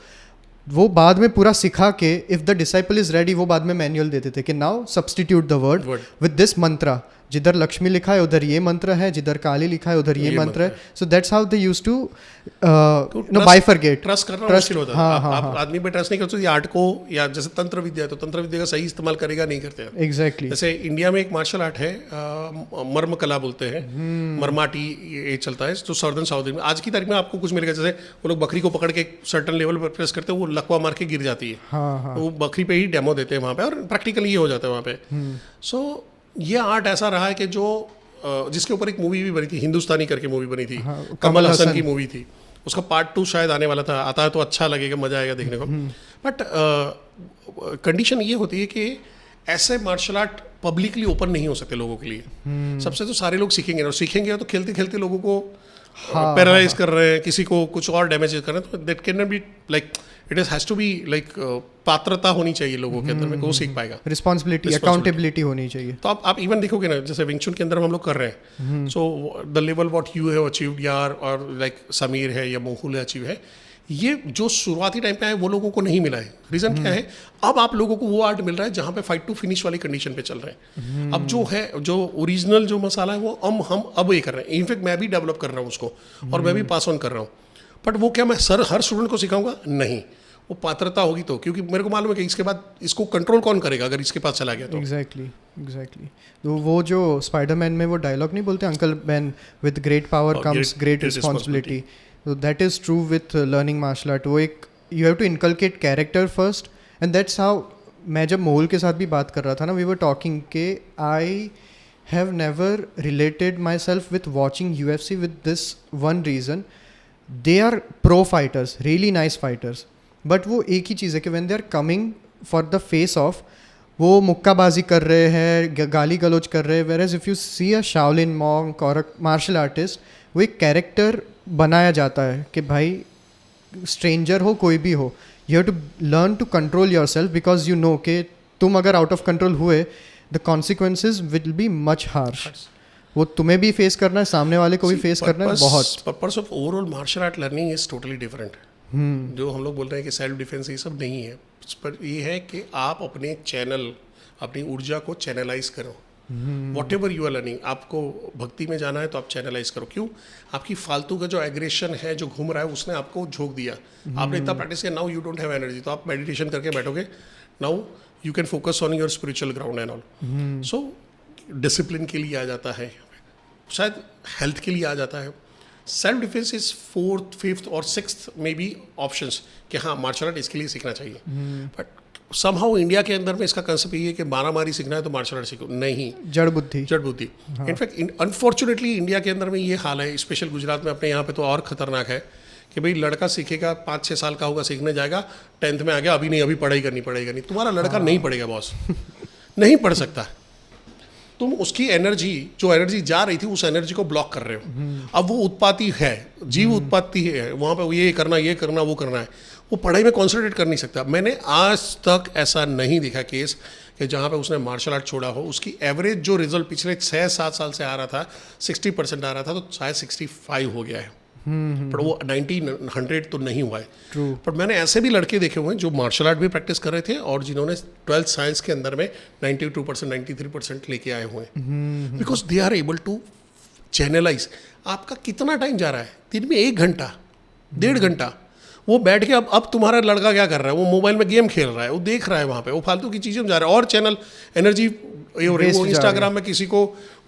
वो बाद में पूरा सिखा के if the disciple is ready वो बाद में मैनुअल देते थे कि now substitute the word with this mantra. जिधर लक्ष्मी लिखा है उधर ये मंत्र है, जिधर काली लिखा है उधर ये मंत्र है. So that's how they used to know bifurcate. Trust करना मुश्किल होता है. आप आदमी पे ट्रस्ट नहीं करते. आर्ट को या जैसे तंत्र विद्या है तो तंत्र विद्या का सही इस्तेमाल करेगा नहीं करते. एग्जैक्टली. जैसे इंडिया में एक मार्शल आर्ट है, मर्म कला बोलते हैं, मरमाटी, ये चलता है जो सदर्न साउथ में. आज की तारीख में आपको कुछ मिलेगा, जैसे वो लोग बकरी को पकड़ के सर्टन लेवल पर प्रेस करते हैं, वो लकवा मार के गिर जाती है. वो बकरी पे ही डेमो देते हैं वहाँ पे और प्रैक्टिकली ये हो जाता है वहाँ पे. सो ये आर्ट ऐसा रहा है कि जो जिसके ऊपर एक मूवी भी बनी थी, हिंदुस्तानी करके मूवी बनी थी, कमल हसन की मूवी थी. उसका पार्ट 2 शायद आने वाला था. आता है तो अच्छा लगेगा, मजा आएगा देखने को. बट कंडीशन ये होती है कि ऐसे मार्शल आर्ट पब्लिकली ओपन नहीं हो सकते लोगों के लिए. सबसे तो सारे लोग सीखेंगे और सीखेंगे तो खेलते खेलते लोगों को पैरालाइज कर रहे हैं, किसी को कुछ और डैमेज कर रहे हैं. तो that can not be like, it has to be like पात्रता होनी चाहिए लोगों के अंदर में, वो सीख पाएगा. रिस्पॉन्सिबिलिटी, अकाउंटेबिलिटी होनी चाहिए. तो आप इवन देखोगे ना, जैसे विंग चुन के अंदर हम लोग कर रहे हैं, so the level what you have achieved यार, और लाइक समीर है या मोहुल है अचीव है, ये जो शुरुआती टाइम पे आए वो लोगों को नहीं मिला है. रीज़न क्या है? अब आप लोगों को वो आर्ट मिल रहा है जहाँ पे फाइट टू फिनिश वाली कंडीशन पे चल रहे हैं. अब जो है, जो ओरिजिनल जो मसाला है वो हम अब ये कर रहे हैं. इनफैक्ट मैं भी डेवलप कर रहा हूँ उसको और मैं भी पास ऑन कर रहा हूँ. बट वो क्या मैं हर स्टूडेंट को सिखाऊंगा? नहीं. वो पात्रता होगी तो, क्योंकि मेरे को मालूम है कि इसके बाद इसको कंट्रोल कौन करेगा अगर इसके पास चला गया तो. एग्जैक्टली. तो वो जो स्पाइडरमैन में वो डायलॉग नहीं बोलते, uncle ban with great power comes great responsibility. So that is true with learning martial art. वो एक you have to inculcate character first and that's how. मैं जब मोहुल के साथ भी बात कर रहा था ना, we were talking कि I have never related myself with watching UFC with this one reason. They are pro fighters, really nice fighters. But वो एक ही चीज़ है कि when they are coming for the face off, वो मुक्काबाजी कर रहे हैं, गाली गलौज कर रहे हैं. whereas if you see a Shaolin monk or a martial artist, वो एक कैरेक्टर बनाया जाता है कि भाई स्ट्रेंजर हो कोई भी हो, you have to learn to control your self because you know कि तुम अगर आउट ऑफ कंट्रोल हुए the consequences will be much harsh. वो तुम्हें भी फेस करना है, सामने वाले को भी फेस करना है. बहुत purpose of overall martial art learning is totally different. जो हम लोग बोल रहे हैं कि सेल्फ डिफेंस, ये सब नहीं है. पर ये है कि आप अपने चैनल, अपनी ऊर्जा को चैनलाइज करो. Whatever you are learning, आपको भक्ति में जाना है तो आप चैनलाइज करो. क्यों? आपकी फालतू का जो एग्रेशन है, जो घूम रहा है, उसने आपको झोंक दिया. आपने इतना प्रैक्टिस किया, now you don't have energy, तो आप मेडिटेशन करके बैठोगे. Now you can focus on your spiritual ground and all. So discipline के लिए आ जाता है, शायद हेल्थ के लिए आ जाता है. Self defence is 4th, 5th और 6th में भी ऑप्शंस कि हाँ मार्शल आर्ट इसके लिए सीखना चाहिए. बट समहाउ इंडिया के अंदर में इसका कंसेप्ट ये है कि मारामारी सीखना है तो मार्शल आर्ट सीखो. नहीं, जड़ बुद्धि. इनफैक्ट अनफॉर्चुनेटली इंडिया के अंदर में ये हाल है, स्पेशल गुजरात में, अपने यहाँ पे तो और खतरनाक है कि भाई लड़का सीखेगा, 5-6 साल का होगा, सीखने जाएगा, 10th में आ गया, अभी नहीं, अभी पढ़ाई करनी. तुम्हारा लड़का नहीं पढ़ेगा बॉस, नहीं पढ़ सकता. तुम उसकी एनर्जी, जो एनर्जी जा रही थी, उस एनर्जी को ब्लॉक कर रहे हो. अब वो उत्पाती है, जीव उत्पाती है, वहाँ पे ये करना वो करना है, वो पढ़ाई में कॉन्सेंट्रेट कर नहीं सकता. मैंने आज तक ऐसा नहीं देखा केस कि जहाँ पे उसने मार्शल आर्ट छोड़ा हो, उसकी एवरेज जो रिजल्ट पिछले 6-7 साल से आ रहा था, 60% आ रहा था, तो शायद 65 हो गया है. पर वो 1900 तो नहीं हुआ है. पर मैंने ऐसे भी लड़के देखे हुए हैं जो मार्शल आर्ट भी प्रैक्टिस कर रहे थे और जिन्होंने 12th साइंस के अंदर में 92%, 93% लेके आए हुए हैं. Because they are able to channelize. आपका कितना टाइम जा रहा है दिन में? 1 घंटा, 1.5 घंटा वो बैठ के, अब तुम्हारा लड़का क्या कर रहा है? वो मोबाइल में गेम खेल रहा है, वो देख रहा है वहाँ पे, वो फालतू की चीज़ें में जा रहा है, और चैनल एनर्जी, वो इंस्टाग्राम में किसी को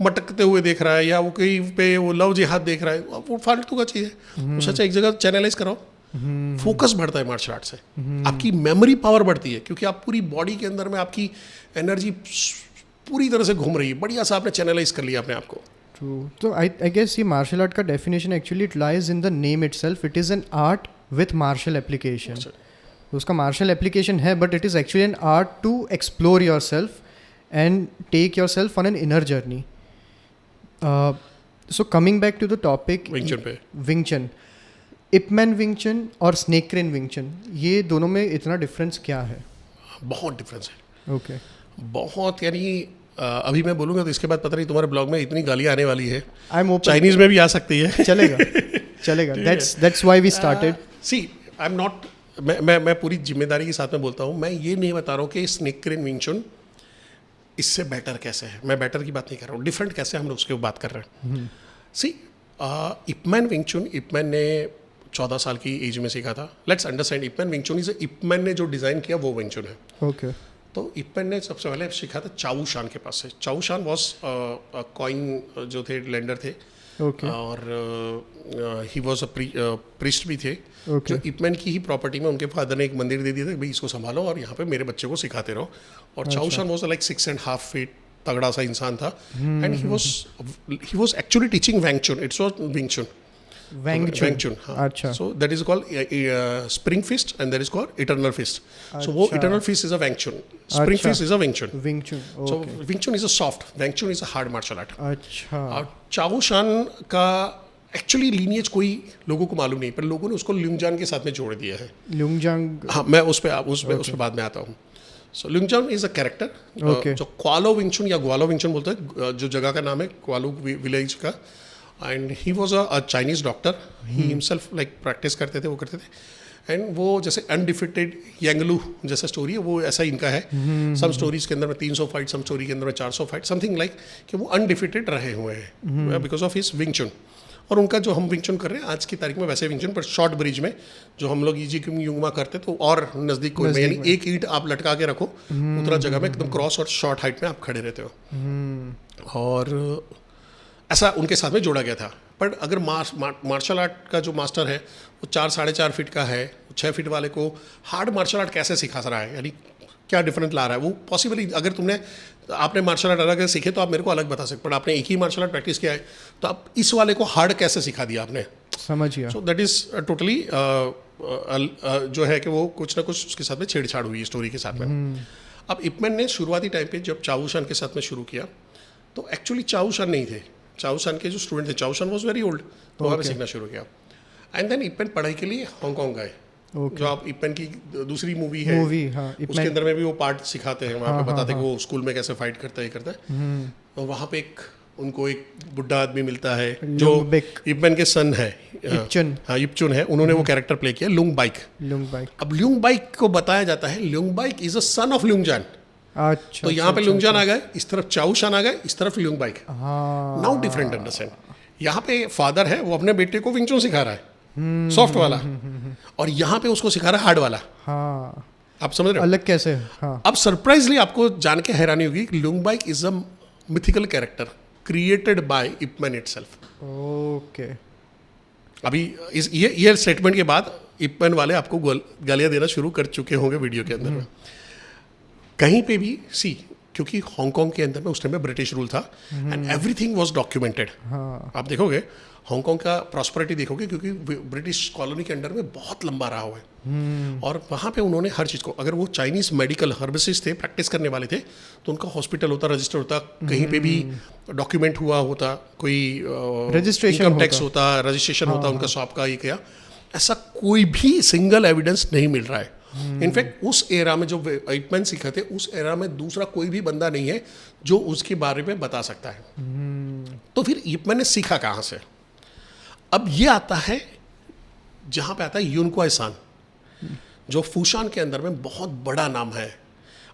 मटकते हुए देख रहा है, या वो कहीं पे वो लव जिहाद देख रहा है, वो फालतू का चीज़ है. तो सच्चा एक जगह चैनलाइज कराओ, फोकस बढ़ता है मार्शल आर्ट से. आपकी मेमोरी पावर बढ़ती है, क्योंकि आप पूरी बॉडी के अंदर में आपकी एनर्जी पूरी तरह से घूम रही है. बढ़िया सा आपने चैनलाइज कर लिया अपने आप को. तो आई गेस ये मार्शल आर्ट का definition actually it lies in the name itself. It is an art with martial application. उसका मार्शल एप्लीकेशन है, but it is actually an art to explore your self and take yourself on an inner journey. So coming back to the topic, Wing Chun, Ip Man Wing Chun और Snake Crane Wing Chun, ये दोनों में इतना difference क्या है? बहुत difference है. Okay. बहुत, यानी अभी मैं बोलूँगा तो इसके बाद पता नहीं तुम्हारे ब्लॉग में इतनी गालियाँ आने वाली है. चाइनीज़ में भी आ सकती है. चलेगा. That's why we started. See, I'm not, मैं पूरी जिम्मेदारी के साथ में बोलता हूँ. मैं ये नहीं बता रहा हूँ कि Snake Crane Wing Chun इससे बेटर कैसे है. मैं बेटर की बात नहीं कर रहा हूँ, डिफरेंट कैसे हम लोग उसके बात कर रहे हैं. सी, इप मैन विंग चुन, इप मैन ने 14 साल की एज में सीखा था. लेट्स अंडरस्टैंड, इप मैन विंग चुन इज, इप मैन ने जो डिज़ाइन किया वो विंग चुन है. ओके. तो इप मैन ने सबसे पहले सीखा था चाऊ शान के पास से. चाऊ शान वॉज कॉइन जो थे, लैंडर थे. Okay. और ही वॉज अ प्रीस्ट भी थे. Okay. जो इपमैन की ही प्रॉपर्टी में उनके फादर ने एक मंदिर दे दिया था, भाई इसको संभालो और यहाँ पे मेरे बच्चे को सिखाते रहो. और चाऊ शान वॉज लाइक 6.5 फीट तगड़ा सा इंसान था. And he was actually teaching Wang Chun. It's was Wing Chun. Wang Chun. अच्छा. So that is called spring fist and that is called eternal fist. So वो eternal fist is a Wang Chun. Spring fist is a Wing Chun. Wing Chun. So Wing Chun is a soft, Wang Chun is a hard martial art. अच्छा. और चाऊ शान का actually lineage कोई लोगों को मालूम नहीं, पर लोगों ने उसको ल्यूंगजान के साथ में जोड़ दिया है. ल्यूंगजान. हाँ, मैं उस पर बाद में आता हूँ. सो ल्यूंगजान इज अ कैरेक्टर जो क्वालो विंग चुन या ग्वालो विंग चुन बोलते हैं, जो जगह का नाम है क्वालो विलेज का. And he was a Chinese doctor. He himself like practice करते थे, वो करते थे. एंड वो जैसे अनडिफिटेड यांगलू जैसा स्टोरी है, वो ऐसा इनका है. सम स्टोरीज के अंदर में 300 फाइट, सम स्टोरी के अंदर में 400 फाइट, समथिंग लाइक कि वो अनडिफिटेड रहे हुए हैं बिकॉज ऑफ हिज विंग चुन. और उनका जो हम विंग चुन कर रहे हैं आज की तारीख में वैसे विंग चुन, पर शॉर्ट ब्रिज में जो हम लोग ईजी क्यों युंगमा करते तो और नज़दीक कोई में, यानी एक ईंट आप लटका के रखो, उतना जगह में एकदम क्रॉस और शॉर्ट हाइट में आप खड़े रहते हो. और ऐसा उनके साथ में जोड़ा गया था. पर अगर मार्शल आर्ट का जो मास्टर है वो 4-4.5 फीट का है, 6 फीट वाले को हार्ड मार्शल आर्ट कैसे सिखा रहा है, यानी क्या डिफरेंट ला रहा है, वो पॉसिबली अगर आपने मार्शल आर्ट अलग सीखे तो आप मेरे को अलग बता सकते, पर आपने एक ही मार्शल आर्ट प्रैक्टिस किया है तो आप इस वाले को हार्ड कैसे सिखा दिया आपने. समझ गया. सो दैट इज़ टोटली जो है कि वो कुछ ना कुछ उसके साथ में छेड़छाड़ हुई स्टोरी के साथ में. अब इपमैन ने शुरुआती टाइम पे जब चाऊ शान के साथ में शुरू किया तो एक्चुअली चाऊ शान नहीं थे. चाऊ शान के जो स्टूडेंट थे, चाऊ शान वॉज वेरी ओल्ड, तो वहाँ पे सीखना शुरू किया. एंड देन इपमैन पढ़ाई के लिए हांगकॉन्ग गए. Okay. जो आप इपन की दूसरी मूवी है, मूवी, हाँ, उसके अंदर में भी वो पार्ट सिखाते हैं, वहाँ पे बताते हैं कि वो स्कूल में कैसे फाइट करता है, ये करता है। तो वहाँ पे उनको एक बुढ़ा आदमी मिलता है जो लुंगबिक। इपन के सन है, इप्चुन। हाँ इप्चुन है, उन्होंने वो कैरेक्टर प्ले किया लुंग बाइक। लुंग बाइक। अब लुंग बाइक को बताया जाता है Leung Bik is a son of Leung Jan. अच्छा, तो यहाँ पे लुंगजान आ गए, इस तरफ चाउशान आ गए, इस तरफ लुंग बाइक। हाँ, नाउ डिफरेंट अंडरस्टैंड। यहाँ पे फादर है, वो अपने बेटे को विंग चुन सिखा रहा है, सॉफ्ट वाला, और यहाँ पे उसको सिखा रहा है हार्ड वाला। हाँ, आप समझ रहे हो? अलग कैसे? हाँ, अब सरप्राइजली आपको जान के हैरानी होगी, Leung Bik is a mythical character created by Ip Man itself. Okay. अभी ये स्टेटमेंट के बाद इप मैन वाले आपको गालियां देना शुरू कर चुके होंगे वीडियो के अंदर में। कहीं पे भी क्योंकि हांगकांग के अंदर में उस टाइम में ब्रिटिश रूल था एंड एवरीथिंग वाज डॉक्यूमेंटेड। हाँ, आप देखोगे हांगकांग का प्रॉस्पेरिटी देखोगे, क्योंकि ब्रिटिश कॉलोनी के अंडर में बहुत लंबा रहा हुआ है, और वहाँ पे उन्होंने हर चीज़ को, अगर वो चाइनीज मेडिकल हर्बसिस्ट थे, प्रैक्टिस करने वाले थे, तो उनका हॉस्पिटल होता, रजिस्टर होता, कहीं पे भी डॉक्यूमेंट हुआ होता, कोई रजिस्ट्रेशन इनकम टैक्स होता, रजिस्ट्रेशन होता उनका शॉप का, ये क्या, ऐसा कोई भी सिंगल एविडेंस नहीं मिल रहा है। इनफैक्ट उस एरा में जो इप मैन सीखा थे, उस एरा में दूसरा कोई भी बंदा नहीं है जो उसके बारे में बता सकता है। तो फिर इप मैन ने सीखा कहाँ से? अब ये आता है जहाँ पे आता है युन क्वाई सान, जो फूशान के अंदर में बहुत बड़ा नाम है।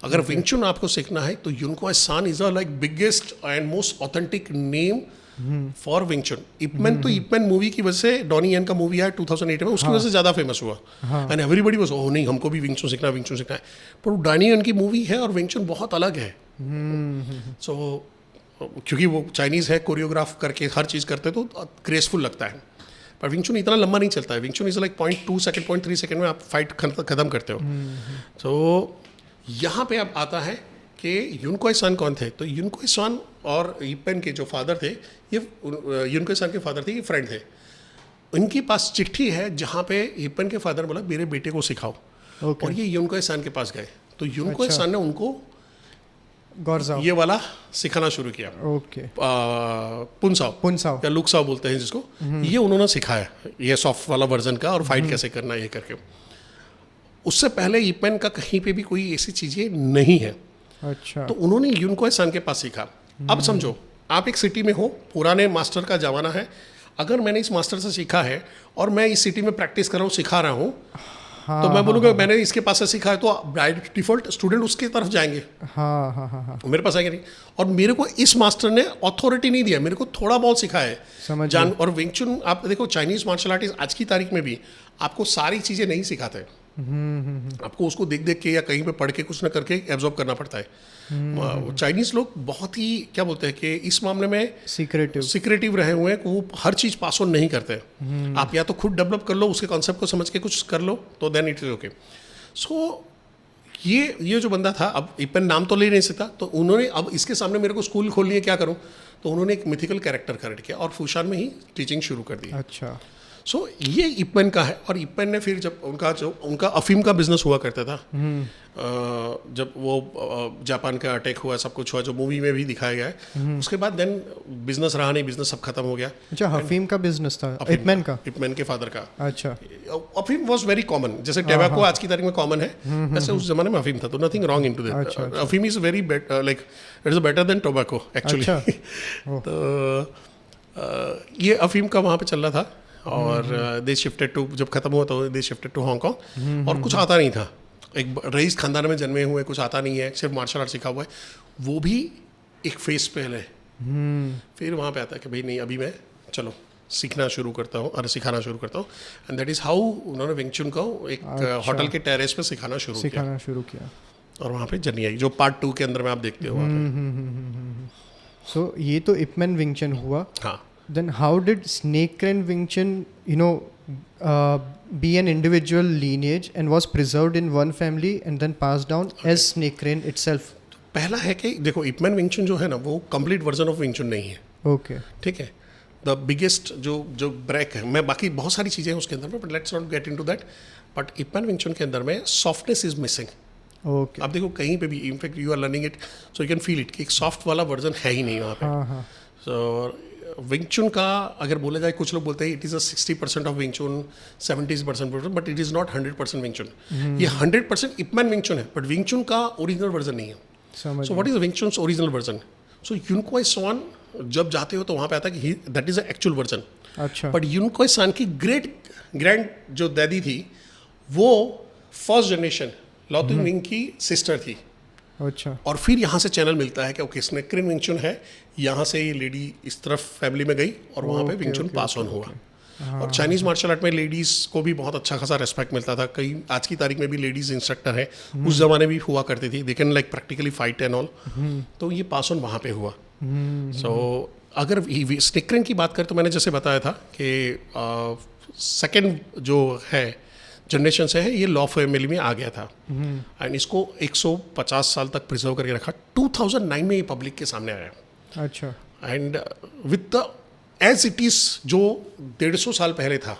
अगर विंग चुन आपको सीखना है तो युन क्वाई सान is a like biggest and most authentic name for wing चुन। इप मैन तो इप मैन मूवी की वजह से, डॉनी यन का मूवी आया 2008 में, उसकी वजह से ज़्यादा फेमस हुआ एंड एवरीबडी वाज, ओह नहीं हमको भी विंग चुन सीखना है, विंग चुन सीखना है। पर डॉनी यन की मूवी है और विंग चुन बहुत अलग है। सो क्योंकि वो चाइनीज़ है, कोरियोग्राफ करके हर चीज़ करते तो ग्रेसफुल लगता है, पर विंग चुन इतना लंबा नहीं चलता है। Wing Chun is like 0.2 second 0.3 second में आप फाइट खत्म करते हो। तो यहाँ पे अब आता है कि युन क्वाई सान कौन थे? तो युन क्वाई सान और इपेन के जो फादर थे, ये युन क्वाई सान के फादर थे, ये फ्रेंड थे। उनके पास चिट्ठी है जहाँ पे इपेन के फादर बोला मेरे बेटे को सिखाओ, और ये युन क्वाई सान के पास गए। तो युन क्वाई सान ने उनको गौरजाओ ये वाला सिखाना शुरू किया। ओके। पुनसाओ या लुकसाओ बोलते हैं जिसको, ये उन्होंने सिखाया, ये सॉफ्ट वाला वर्जन का, और फाइट कैसे करना ये करके। उससे पहले इपेन का कहीं पे भी कोई ऐसी चीज़ें नहीं है। अच्छा। तो उन्होंने युन क्वाई सान के पास सीखा। अब समझो, आप एक सिटी में हो, पुराने मास्टर का जमाना है, अगर मैंने इस मास्टर से सीखा है और मैं इस सिटी में प्रैक्टिस कर रहा हूँ, सिखा रहा हूँ, तो मैं बोलूँगा मैंने इसके पास से सीखा है, तो बाय डिफॉल्ट स्टूडेंट उसके तरफ जाएंगे। हाँ, मेरे पास आएगा नहीं। और मेरे को इस मास्टर ने अथॉरिटी नहीं दिया, मेरे को थोड़ा बहुत सिखाया है समझ जान। और विंग चुन आप देखो, चाइनीज मार्शल आर्टिस्ट आज की तारीख में भी आपको सारी चीज़ें नहीं सिखाते। आपको उसको देख देख के या कहीं पे पढ़ के कुछ ना करके एब्जॉर्ब करना पड़ता है। चाइनीज लोग बहुत ही क्या बोलते हैं कि इस मामले में सिक्रेटिव रहे हुए हैं, वो हर चीज़ पास ऑन नहीं करते। आप या तो खुद डेवलप कर लो, उसके कॉन्सेप्ट को समझ के कुछ कर लो, तो देन इट इज ओके। सो ये जो बंदा था, अब इपन नाम तो ले नहीं सकता, तो उन्होंने अब इसके सामने मेरे को स्कूल खोलनी है, क्या करूं? तो उन्होंने एक मिथिकल कैरेक्टर क्रिएट किया और फूशान में ही टीचिंग शुरू कर दी। अच्छा। सो ये इपन का है। और इपन ने फिर जब उनका अफीम का बिजनेस हुआ करता था, जब वो जापान का अटैक हुआ, सब कुछ हुआ जो मूवी में भी दिखाया गया है, उसके बाद देन बिजनेस रहा नहीं, बिजनेस सब खत्म हो गया। अच्छा, अफीम का बिजनेस था इपमैन के फादर का। अच्छा। अफीम वाज वेरी कॉमन, जैसे टोबैको आज की तारीख में कॉमन है, वैसे उस जमाने में अफीम था, तो नथिंग रॉन्ग इनटू दैट। अफीम is very like it is better than tobacco actually. तो ये अफीम का वहाँ पे चल रहा था, और दे शिफ्टेड टू, जब खत्म हुआ तो दे शिफ्टेड टू हांगकांग। और कुछ आता नहीं था, एक रईस खानदान में जन्मे हुए, कुछ आता नहीं है, सिर्फ मार्शल आर्ट सीखा हुआ है, वो भी एक फेस पहले। फिर वहाँ पे आता है कि भाई नहीं, अभी मैं चलो सीखना शुरू करता हूँ और सिखाना शुरू करता हूँ। एंड दैट इज़ हाउ उन्होंने विंग चुन को एक होटल के टेरेस पे सिखाना शुरू किया। और वहाँ पे जर्नी आई, जो पार्ट 2 के अंदर में आप देखते हो वहाँ पे। सो ये तो इपमैन विंग चुन हुआ। हाँ। Then how did Snake Crane Wing Chun, be an individual lineage and was preserved in one family and then passed down as Snake Crane itself? पहला है कि देखो, इपमैन विंग चुन जो है ना, वो कंप्लीट वर्जन ऑफ विंग चुन नहीं है। ओके। ठीक है। द बिगेस्ट जो ब्रेक है, मैं बाकी बहुत सारी चीज़ें हैं उसके अंदर में, but let's not get into that. But Ip Man Wing Chun के अंदर में सॉफ्टनेस इज मिसिंग। ओके। आप देखो कहीं पे भी, in fact you are learning it so you can feel it कि एक सॉफ्ट वाला वर्जन है ही नहीं वहाँ पे। सो विंग का अगर बोला जाए, कुछ लोग बोलते हैं it is a 60% of wing चुन, 70% but it is not 100% wing चुन। ये 100% इप मैन विंग चुन है, बट विंग चुन का ओरिजिनल वर्जन नहीं है। So what is Wing Chun's original version? So Yuen Kwai San जब जाते हो तो वहाँ पे आता है कि that is a actual version. अच्छा। बट यूनक्वाई सान की ग्रैंड जो दादी थी वो फर्स्ट जनरेशन लॉथिंग विंग की सिस्टर थी। अच्छा। और फिर यहाँ से चैनल मिलता है कि ओके स्नेक्रिन विंग चुन है, यहाँ से ये लेडी इस तरफ फैमिली में गई और वहाँ पे विंग चुन पास ऑन हुआ। और चाइनीज़ मार्शल आर्ट में लेडीज़ को भी बहुत अच्छा खासा रेस्पेक्ट मिलता था। कई आज की तारीख में भी लेडीज़ इंस्ट्रक्टर है, उस ज़माने भी हुआ करती थी, they can like practically fight and all. तो ये पास ऑन वहाँ पे हुआ। सो अगर स्नेक्रिन की बात करें तो मैंने जैसे बताया था कि सेकेंड जो है जनरेशन से है, ये लॉ फैमिली में आ गया था एंड इसको 150 साल तक प्रिजर्व करके रखा। 2009 में ये पब्लिक के सामने आया। अच्छा। And with the age it is जो 150 साल पहले था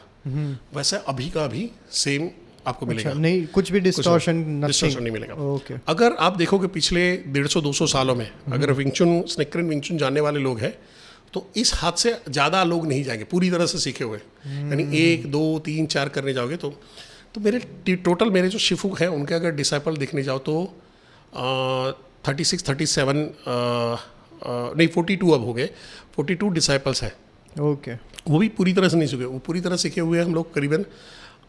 वैसा अभी का भी सेम आपको मिलेगा। अच्छा, नहीं कुछ भी डिस्टॉर्शन नहीं मिलेगा। ओके। अगर आप देखोगे पिछले 150-200 सालों में अगर विंग चुन स्नेक्रिन विंग चुन जानने वाले लोग हैं तो इस हाथ से ज़्यादा लोग नहीं जाएंगे पूरी तरह से सीखे हुए। यानी 1 2 3 4 करने जाओगे तो मेरे टोटल मेरे जो शिफू हैं उनके अगर डिसाइपल देखने जाओ तो 36 37 नहीं 42 अब हो गए, 42 डिसाइपल्स हैं। ओके। वो भी पूरी तरह से नहीं सीखे, वो पूरी तरह सीखे हुए हम लोग करीबन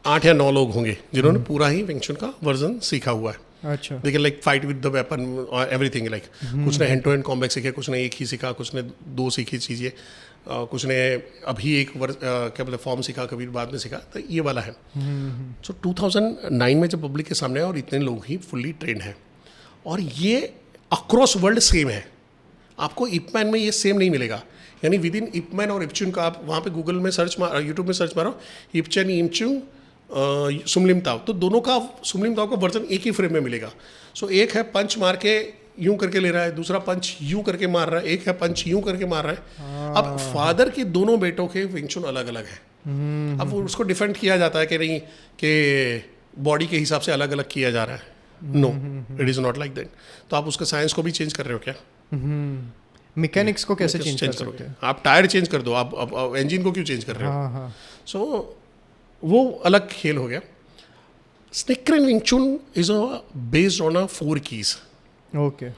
8 या 9 लोग होंगे जिन्होंने पूरा ही विंग चुन का वर्जन सीखा हुआ है। अच्छा। देखिए like fight with the weapon और एवरीथिंग लाइक कुछ ने हैंड टू हैंड कॉम्बैट सीखे, कुछ ने एक ही सीखा, कुछ ने 2 सीखी चीज़ें, कुछ ने अभी एक क्या बोलते फॉर्म सीखा, कभी बाद में सीखा, तो ये वाला है। सो 2009 में जब पब्लिक के सामने आया और इतने लोग ही फुल्ली ट्रेंड हैं और ये अक्रॉस वर्ल्ड सेम है। आपको इपमैन में ये सेम नहीं मिलेगा। यानी विद इन इपमैन और इपचुन का आप वहाँ पे गूगल में सर्च मार, यूट्यूब में सर्च मारो इपचैन इमचुंग सुमलिम ताव, तो दोनों का सुमलिम ताव का वर्जन एक ही फ्रेम में मिलेगा। सो एक है पंच मार के यूं करके ले रहा है, दूसरा पंच यूं करके मार रहा है, एक है पंच यूं करके मार रहा है। अब फादर के दोनों बेटों के विंग चुन अलग अलग है। अब उसको डिफेंड किया जाता है कि नहीं कि बॉडी के हिसाब से अलग अलग किया जा रहा है। No, it is not like that. तो आप उसका साइंस को भी चेंज कर रहे हो क्या? मैकेनिक्स को कैसे चेंज कर सकते हैं? आप टायर चेंज कर दो, आप इंजन को क्यों चेंज कर रहे हो? सो वो अलग खेल हो गया। स्नेक्रिन wing Chun is based on 4 keys. Okay.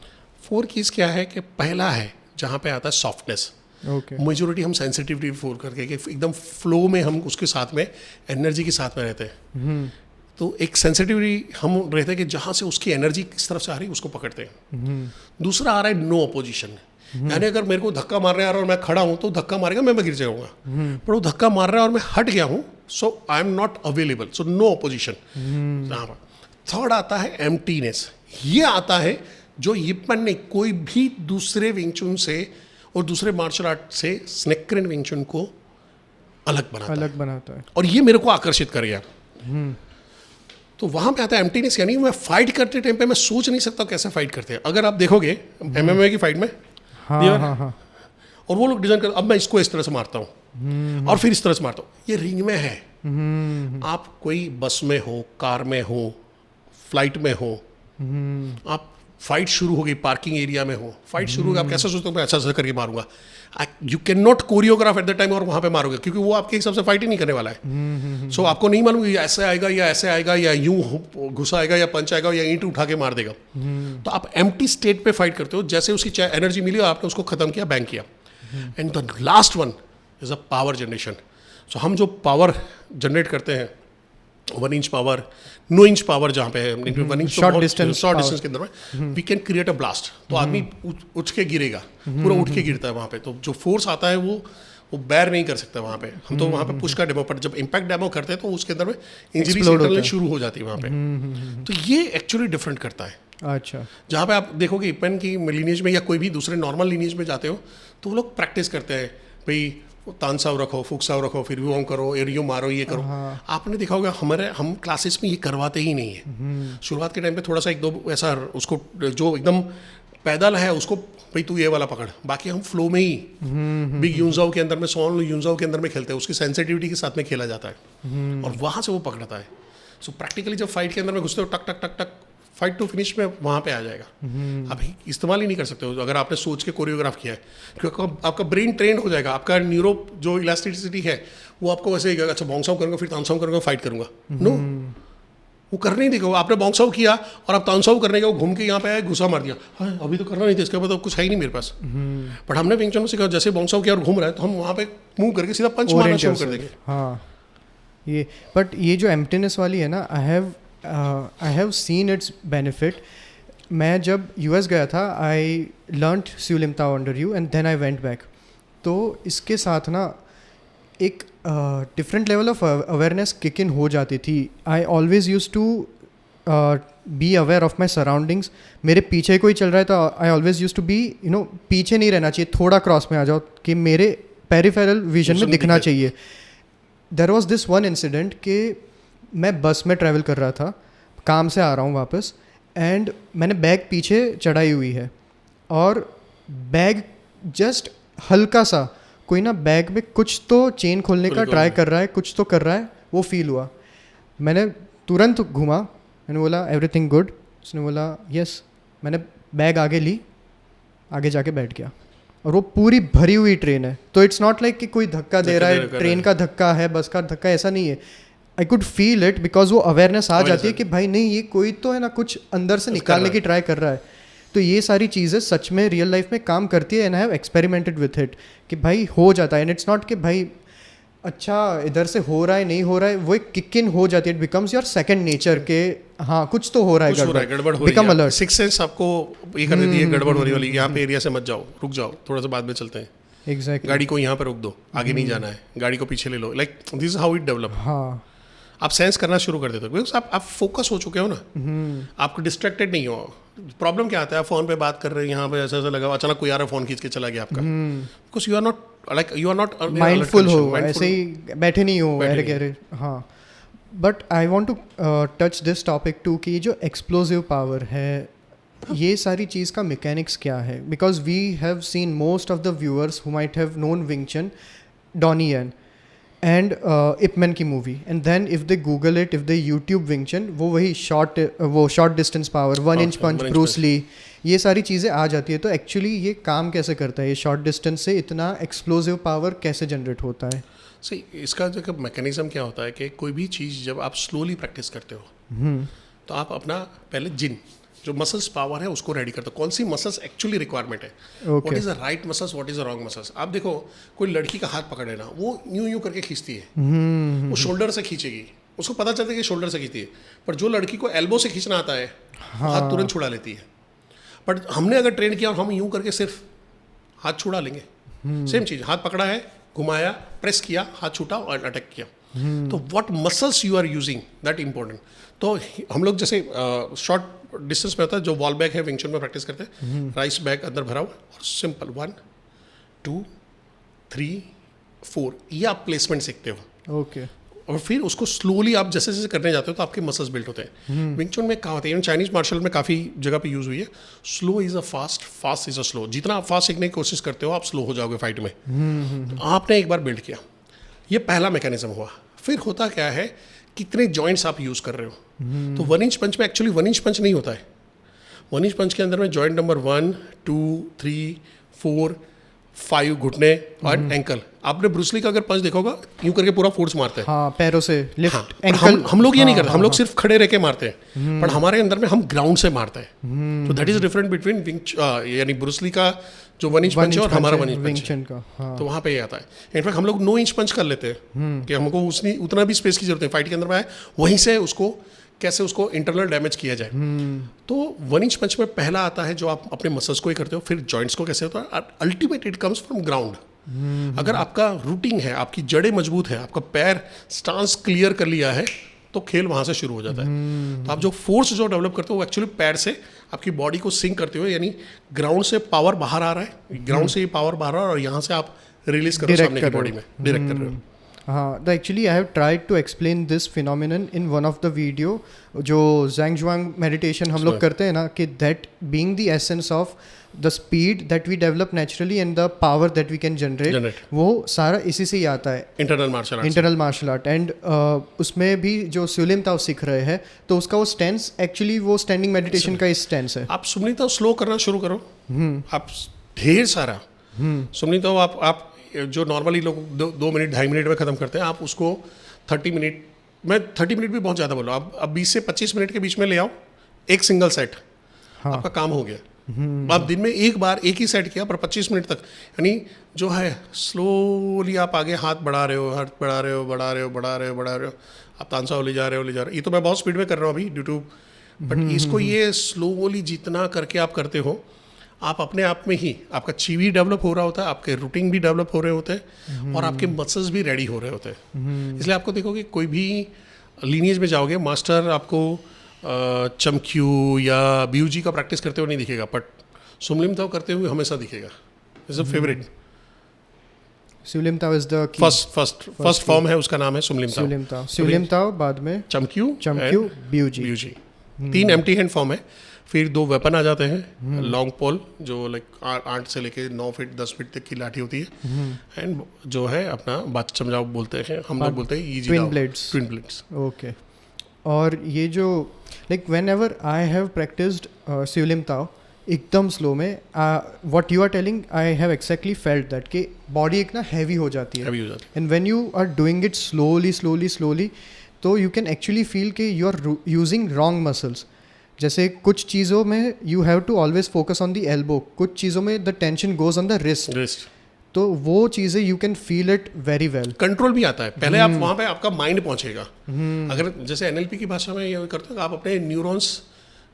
4 keys क्या है कि पहला है जहाँ पे आता है सॉफ्टनेस। ओके। मेजोरिटी हम सेंसिटिविटी फोर करके कि एकदम फ्लो में हम उसके साथ में एनर्जी के साथ में रहते हैं। तो एक सेंसिटिविटी हम रहते हैं कि जहाँ से उसकी एनर्जी किस तरफ से आ रही है उसको पकड़ते हैं। दूसरा आ रहा है नो अपोजिशन। यानी अगर मेरे को धक्का मारने आ रहा है और मैं खड़ा हूँ तो धक्का मारेगा, मैं गिर जाऊंगा। पर वो धक्का मार रहा है और मैं हट गया हूँ, so I am not available, so no opposition. Third आता है एम्प्टीनेस। ये आता है जो यिपमैन ने कोई भी दूसरे विंग चुन से और दूसरे मार्शल आर्ट से स्नेक्रिन विंग चुन को अलग बनाता है और ये मेरे को आकर्षित कर गया। तो वहाँ पे आता है एम्प्टीनेस। यानी मैं फाइट करते टाइम पे मैं सोच नहीं सकता कैसे फाइट करते हैं। अगर आप देखोगे MMA की फाइट में हाँ। और वो लोग डिजाइन कर, अब मैं इसको इस तरह से मारता हूँ और फिर इस तरह से मारता हूँ। ये रिंग में है। आप कोई बस में हो, कार में हो, फ्लाइट में हो, आप फाइट शुरू हो गई पार्किंग एरिया में हो, फाइट शुरू हो गई, आप कैसे सोचते हो मैं ऐसा करके मारूंगा? You can not choreograph at the time और वहाँ पे मारोगे क्योंकि वो आपके हिसाब से फाइट ही नहीं करने वाला है। सो आपको नहीं मालूम ऐसे आएगा या ऐसे आएगा या यूं घुसा आएगा या पंच आएगा या ईंट उठा के मार देगा। तो आप एम्प्टी स्टेट पे फाइट करते हो, जैसे उसकी एनर्जी मिली आपने उसको खत्म किया, बैंक किया। And the last one is a power generation. सो हम जो पावर जनरेट करते हैं 1 इंच पावर, 9 इंच पावर जहाँ पे है, 1 इंच शॉर्ट डिस्टेंस के अंदर में we can create a blast. तो आदमी उठ के गिरेगा, पूरा उठ के गिरता है वहाँ पे। तो जो फोर्स आता है वो बैर नहीं कर सकता वहाँ पे। हम तो वहाँ पे पुश का डेमो, पर जब इम्पैक्ट डेमो करते हैं तो उसके अंदर में इंजरी निकलनी शुरू हो जाती है वहाँ पे। तो ये एक्चुअली डिफरेंट करता है। अच्छा। जहाँ पे आप देखोगे इपन की लीनेज में या कोई भी दूसरे नॉर्मल लीनेज में जाते हो तो वो लोग प्रैक्टिस करते हैं, भाई तानसाव रखो, फुकसाव रखो, फिर वो करो, एरियो मारो, ये करो। आपने देखा होगा हम क्लासेस में ये करवाते ही नहीं है। शुरुआत के टाइम पे थोड़ा सा 1-2 ऐसा उसको जो एकदम पैदल है उसको भाई तू ये वाला पकड़, बाकी हम फ्लो में ही बिग यूनजाओ के अंदर में, सॉन यूनजाओ के अंदर में खेलते हैं, उसकी सेंसिटिविटी के साथ में खेला जाता है और वहाँ से वो पकड़ता है। सो प्रैक्टिकली जब फाइट के अंदर में घुसते हो टक टक टक टक फाइट टू फिनिश में वहाँ पे आ जाएगा। आप इस्तेमाल ही नहीं कर सकते हो अगर आपने सोच के कोरियोग्राफ किया है, क्योंकि आपका ब्रेन ट्रेंड हो जाएगा, आपका न्यूरो जो इलास्टिसिटी है वो आपको वैसे ही कहेगा, अच्छा बाउंस आउट करूँगा फिर ताउंस आउट करूँगा फाइट करूँगा। नो, वो करने ही देगा। आपने बाउंस आउट किया और आप ताउंस आउट करने के घूम के यहाँ पे आए, घुसा मार दिया, हाँ अभी तो करना नहीं था, इसके बाद तो कुछ है ही नहीं मेरे पास। बट हमने विंग चन में सीखा, जैसे बाउंस आउट किया और घूम रहा है तो हम वहाँ पे मूव करके सीधा पंच मारना शुरू कर देंगे। हाँ ये, बट ये जो एम्प्टीनेस वाली है ना, I have seen it's benefit. मैं जब यूएस गया था, I learned Siu Lim Tao under you and then I went back. तो इसके साथ ना एक different level of awareness kick in हो जाती थी। I always use to be aware of my surroundings. मेरे पीछे कोई चल रहा है तो I always use to be पीछे नहीं रहना चाहिए, थोड़ा क्रॉस में आ जाओ कि मेरे पेरिफेरल विजन में दिखना चाहिए। There was this one incident कि मैं बस में ट्रैवल कर रहा था, काम से आ रहा हूँ वापस, एंड मैंने बैग पीछे चढ़ाई हुई है और बैग जस्ट हल्का सा कोई ना बैग में कुछ तो चेन खोलने का ट्राई कर रहा है, कुछ तो कर रहा है, वो फील हुआ। मैंने तुरंत घूमा, मैंने बोला एवरीथिंग गुड, उसने बोला यस। मैंने बैग आगे ली, आगे जाके बैठ गया और वो पूरी भरी हुई ट्रेन है, तो इट्स नॉट लाइक कि कोई धक्का दे रहा है, ट्रेन का धक्का है, बस का धक्का, ऐसा नहीं है। I could feel it because वो अवेयरनेस आ जाती है कि भाई नहीं ये कोई तो है ना कुछ अंदर से निकालने की ट्राई कर रहा है। तो ये सारी चीज़ें सच में रियल लाइफ में काम करती है and I have experimented with it कि भाई हो जाता है। एंड इट्स नॉट कि भाई अच्छा इधर से हो रहा है नहीं हो रहा है, वो एक किक इन हो जाती है, it becomes your second nature के हाँ कुछ तो हो रहा है, गड़बड़ हो बिकम रही है। अलर्ट। सिक्स सेंस आपको ये कर देती है गड़बड़ होने वाली, यहाँ पे एरिया से मत जाओ, रुक जाओ, थोड़ा सा बाद में चलते हैं, एग्जैक्टली गाड़ी को यहाँ पे रोक दो, आगे नहीं जाना है, गाड़ी को पीछे ले लो, like this is how it develop. हाँ आप सेंस करना शुरू कर देते हो बिकॉज आप फोकस हो चुके हो ना, आपको डिस्ट्रैक्टेड नहीं हो। प्रॉब्लम क्या आता है, आप फोन पे बात कर रहे हैं, यहाँ पे ऐसा ऐसा लगा, अचानक कोई आ रहा है फोन खींच के चला गया आपका, because you are not like you are not mindful हो, ऐसे ही बैठे नहीं हो अरे कह रहे। हाँ but I want to touch this topic too कि जो एक्सप्लोजिव पावर है, ये सारी चीज़ का मैकेनिक्स क्या है, because we have seen most of the viewers who might have known Wing Chun, Donnie Yen and Ip Man की movie, and then if they Google it, if they YouTube Wing Chun, वो वही short distance power, 1 inch punch, Bruce Lee, ये सारी चीज़ें आ जाती है। तो actually ये काम कैसे करता है, ये शॉर्ट डिस्टेंस से इतना एक्सप्लोजिव पावर कैसे जनरेट होता है? सही, इसका जो मैकेनिज्म क्या होता है कि कोई भी चीज़ जब आप स्लोली प्रैक्टिस करते हो तो आप अपना पहले जिन जो मसल्स पावर है उसको रेडी करते हो, कौन सी मसल्स एक्चुअली रिक्वायरमेंट है, what is the right muscles, what is the wrong muscles. आप देखो कोई लड़की का हाथ पकड़े ना, वो यूं करके खींचती है, वो शोल्डर से खींचेगी, उसको पता चलता है कि शोल्डर से खींचती है, पर जो लड़की को एल्बो से खींचना आता है हाथ तुरंत छुड़ा लेती है। बट हमने अगर ट्रेन किया और हम यूं करके सिर्फ हाथ छुड़ा लेंगे, सेम चीज़, हाथ पकड़ा है, घुमाया, प्रेस किया, हाथ छूटा और अटैक किया, तो what muscles you are using that important. तो हम लोग जैसे शॉर्ट डिस्टेंस में होता है, जो वॉल बैग है विंग चन में प्रैक्टिस करते हैं, राइस बैग अंदर भरा हुआ और सिंपल 1 2 3 4 ये आप प्लेसमेंट सीखते हो। ओके और फिर उसको स्लोली आप जैसे जैसे करने जाते हो तो आपके मसल्स बिल्ड होते हैं। विंग चन में कहा होता है, चाइनीज मार्शल में काफ़ी जगह पे यूज़ हुई है, slow is a fast, fast is a slow. जितना आप फास्ट सीखने की कोशिश करते हो आप स्लो हो जाओगे फाइट में। तो आपने एक बार बिल्ड किया, ये पहला मैकेनिज्म हुआ। फिर होता क्या है, कितने जॉइंट्स आप यूज़ कर रहे हो। तो 1 इंच पंच में एक्चुअली 1 इंच पंच नहीं होता है, 1 इंच पंच के अंदर में जॉइंट नंबर 1 2 3 4 5 घुटने और एंकल। आपने ब्रूसली का अगर पंच देखा होगा, यूं करके पूरा फोर्स मारते हैं, हाँ पैरों से लिफ्ट, हाँ, एंकल। हम लोग ये नहीं करते, हम लोग सिर्फ खड़े रह के मारते हैं, पर हमारे अंदर में हम ग्राउंड से मारते हैं। तो दैट इज डिफरेंट बिटवीन यानी ब्रूसली का जो 1 इंच पंच है और हमारा 1 इंच पंच है। हाँ। तो वहाँ पे ये आता है। इनफैक्ट हम लोग 9 इंच पंच कर लेते हैं कि हमको उतना भी स्पेस की जरूरत है फाइट के अंदर में है, वहीं से उसको कैसे उसको इंटरनल डैमेज किया जाए। तो 1 इंच पंच में पहला आता है जो आप अपने मसल्स को ही करते हो, फिर जॉइंट्स को कैसे होता है, ultimate it comes from ground. अगर आपका रूटिंग है, आपकी जड़ें मजबूत है, आपका पैर स्टांस क्लियर कर लिया है, तो खेल वहाँ से शुरू हो जाता है। तो आप जो फोर्स जो डेवलप करते हो वो एक्चुअली पैर से आपकी बॉडी को सिंक करते हो, यानी ग्राउंड से पावर बाहर आ रहा है, ग्राउंड से ये पावर बाहर आ रहा है और यहाँ से आप रिलीज कर रहे हो सामने की बॉडी में, डायरेक्ट कर रहे हो। हाँ, actually I have tried to explain this phenomenon in one of the video जो ज़ैंग मेडिटेशन हम लोग करते हैं ना, कि that being the essence of the speed that we develop naturally and the power that we can generate, वो सारा इसी से ही आता है, इंटरनल मार्शल आर्ट। एंड उसमें भी जो सुलिम ताओ सीख रहे हैं, तो उसका वो स्टेंस एक्चुअली वो स्टैंडिंग मेडिटेशन का इस स्टेंस है। आप सुमनी ताओ स्लो करना शुरू करो, आप ढेर सारा सुमनी ताओ आप जो नॉर्मली लोग 2 मिनट 2.5 मिनट में ख़त्म करते हैं, आप उसको 30 मिनट, मैं 30 मिनट भी बहुत ज़्यादा बोला, अब 20 से 25 मिनट के बीच में ले आओ, एक सिंगल सेट, हाँ। आपका काम हो गया। आप दिन में एक बार एक ही सेट किया पर 25 मिनट तक, यानी जो है स्लोली आप आगे हाथ बढ़ा रहे हो, आप तानसा ले जा रहे हो। ये तो मैं बहुत स्पीड में कर रहा हूँ अभी ड्यू टू, बट इसको ये स्लोली जितना करके आप करते हो, आप अपने आप में ही आपका ची भी डेवलप हो रहा होता है, आपके रूटीन भी डेवलप हो रहे होते हैं, और आपके मसल्स भी रेडी हो रहे होते हैं। इसलिए आपको देखोगे कोई भी लीनिएज में जाओगे, मास्टर आपको चमक्यू या बीयूजी का प्रैक्टिस करते हुए नहीं दिखेगा, बट सुमलिम ताओ करते हुए हमेशा दिखेगा। Is a favourite. Siu Lim Tao is the first form है, उसका नाम है सुमलिम ताओ, बाद में Chum Kiu Biu Jee. 3 empty hand form है, फिर 2 वेपन आ जाते हैं, लॉन्ग पोल जो लाइक 8 से लेके 9 फीट 10 फीट तक की लाठी होती है, एंड जो है अपना बात चमजाओ बोलते हैं, हम लोग बोलते हैं ट्विन ब्लेड्स। ओके। और ये जो like whenever I have practised Siu Lim Tao एकदम स्लो में, what you are telling, I have exactly felt that कि बॉडी एक ना हैवी हो जाती है, and when you are doing it slowly, तो यू कैन एक्चुअली फील कि you are using wrong muscles. जैसे कुछ चीज़ों में you have to always focus on the elbow, कुछ चीज़ों में the tension goes on the wrist, तो वो चीज़ें you can feel it very well. Control भी आता है, पहले आप वहाँ पे आपका माइंड पहुँचेगा। अगर जैसे एनएलपी की भाषा में ये करते हो, आप अपने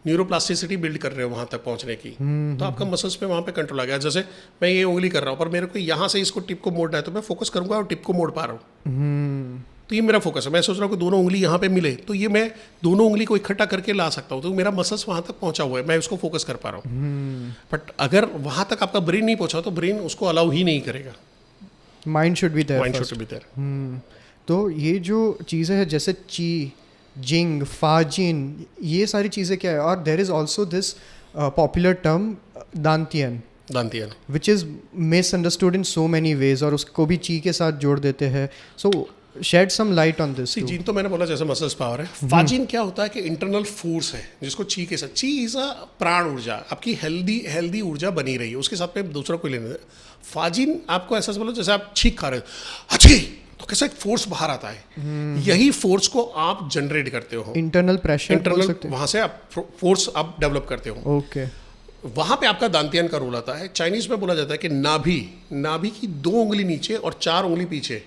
न्यूरोप्लास्टिसिटी बिल्ड कर रहे हो वहाँ तक पहुँचने की, तो आपका मसल्स पे वहाँ पे कंट्रोल आ गया। जैसे मैं ये उंगली कर रहा हूँ, पर मेरे को यहाँ से इसको टिप को मोड़ना है, तो मैं फोकस करूँगा और टिप को मोड़ पा रहा हूँ, तो ये मेरा फोकस है। मैं सोच रहा हूँ कि दोनों उंगली यहाँ पे मिले, तो ये मैं दोनों उंगली को इकट्ठा करके ला सकता हूँ, तो मेरा मसल्स वहाँ तक पहुँचा हुआ है, मैं उसको फोकस कर पा रहा हूँ। बट अगर वहाँ तक आपका ब्रेन नहीं पहुँचा, तो ब्रेन उसको अलाउ ही नहीं करेगा। Mind should be there. तो ये जो चीज़ें हैं जैसे ची, जिंग, फाजिन, ये सारी चीज़ें क्या है, और there is also this popular term dantian, which is misunderstood in so many ways, और उसको भी ची के साथ जोड़ देते हैं। So shed some light on this. Jin तो मैंने बोला जैसे मसल्स पावर है, फाजिन क्या होता है कि इंटरनल फोर्स है, जिसको ची के साथ, ची इज अ प्राण ऊर्जा, आपकी हेल्दी ऊर्जा बनी रही है, उसके साथ में दूसरा कोई लेने। फाजिन आपको ऐसा बोलो जैसे आप छींक खा रहे हो, अच्छी, तो कैसे एक फोर्स बाहर आता है, यही फोर्स को आप जनरेट करते हो, इंटरनल प्रेशर, वहां से आप फोर्स आप डेवलप करते हो। ओके, वहां पे आपका दांतियन का रोल आता है। चाइनीज में बोला जाता है कि नाभि की 2 उंगली नीचे और 4 उंगली पीछे,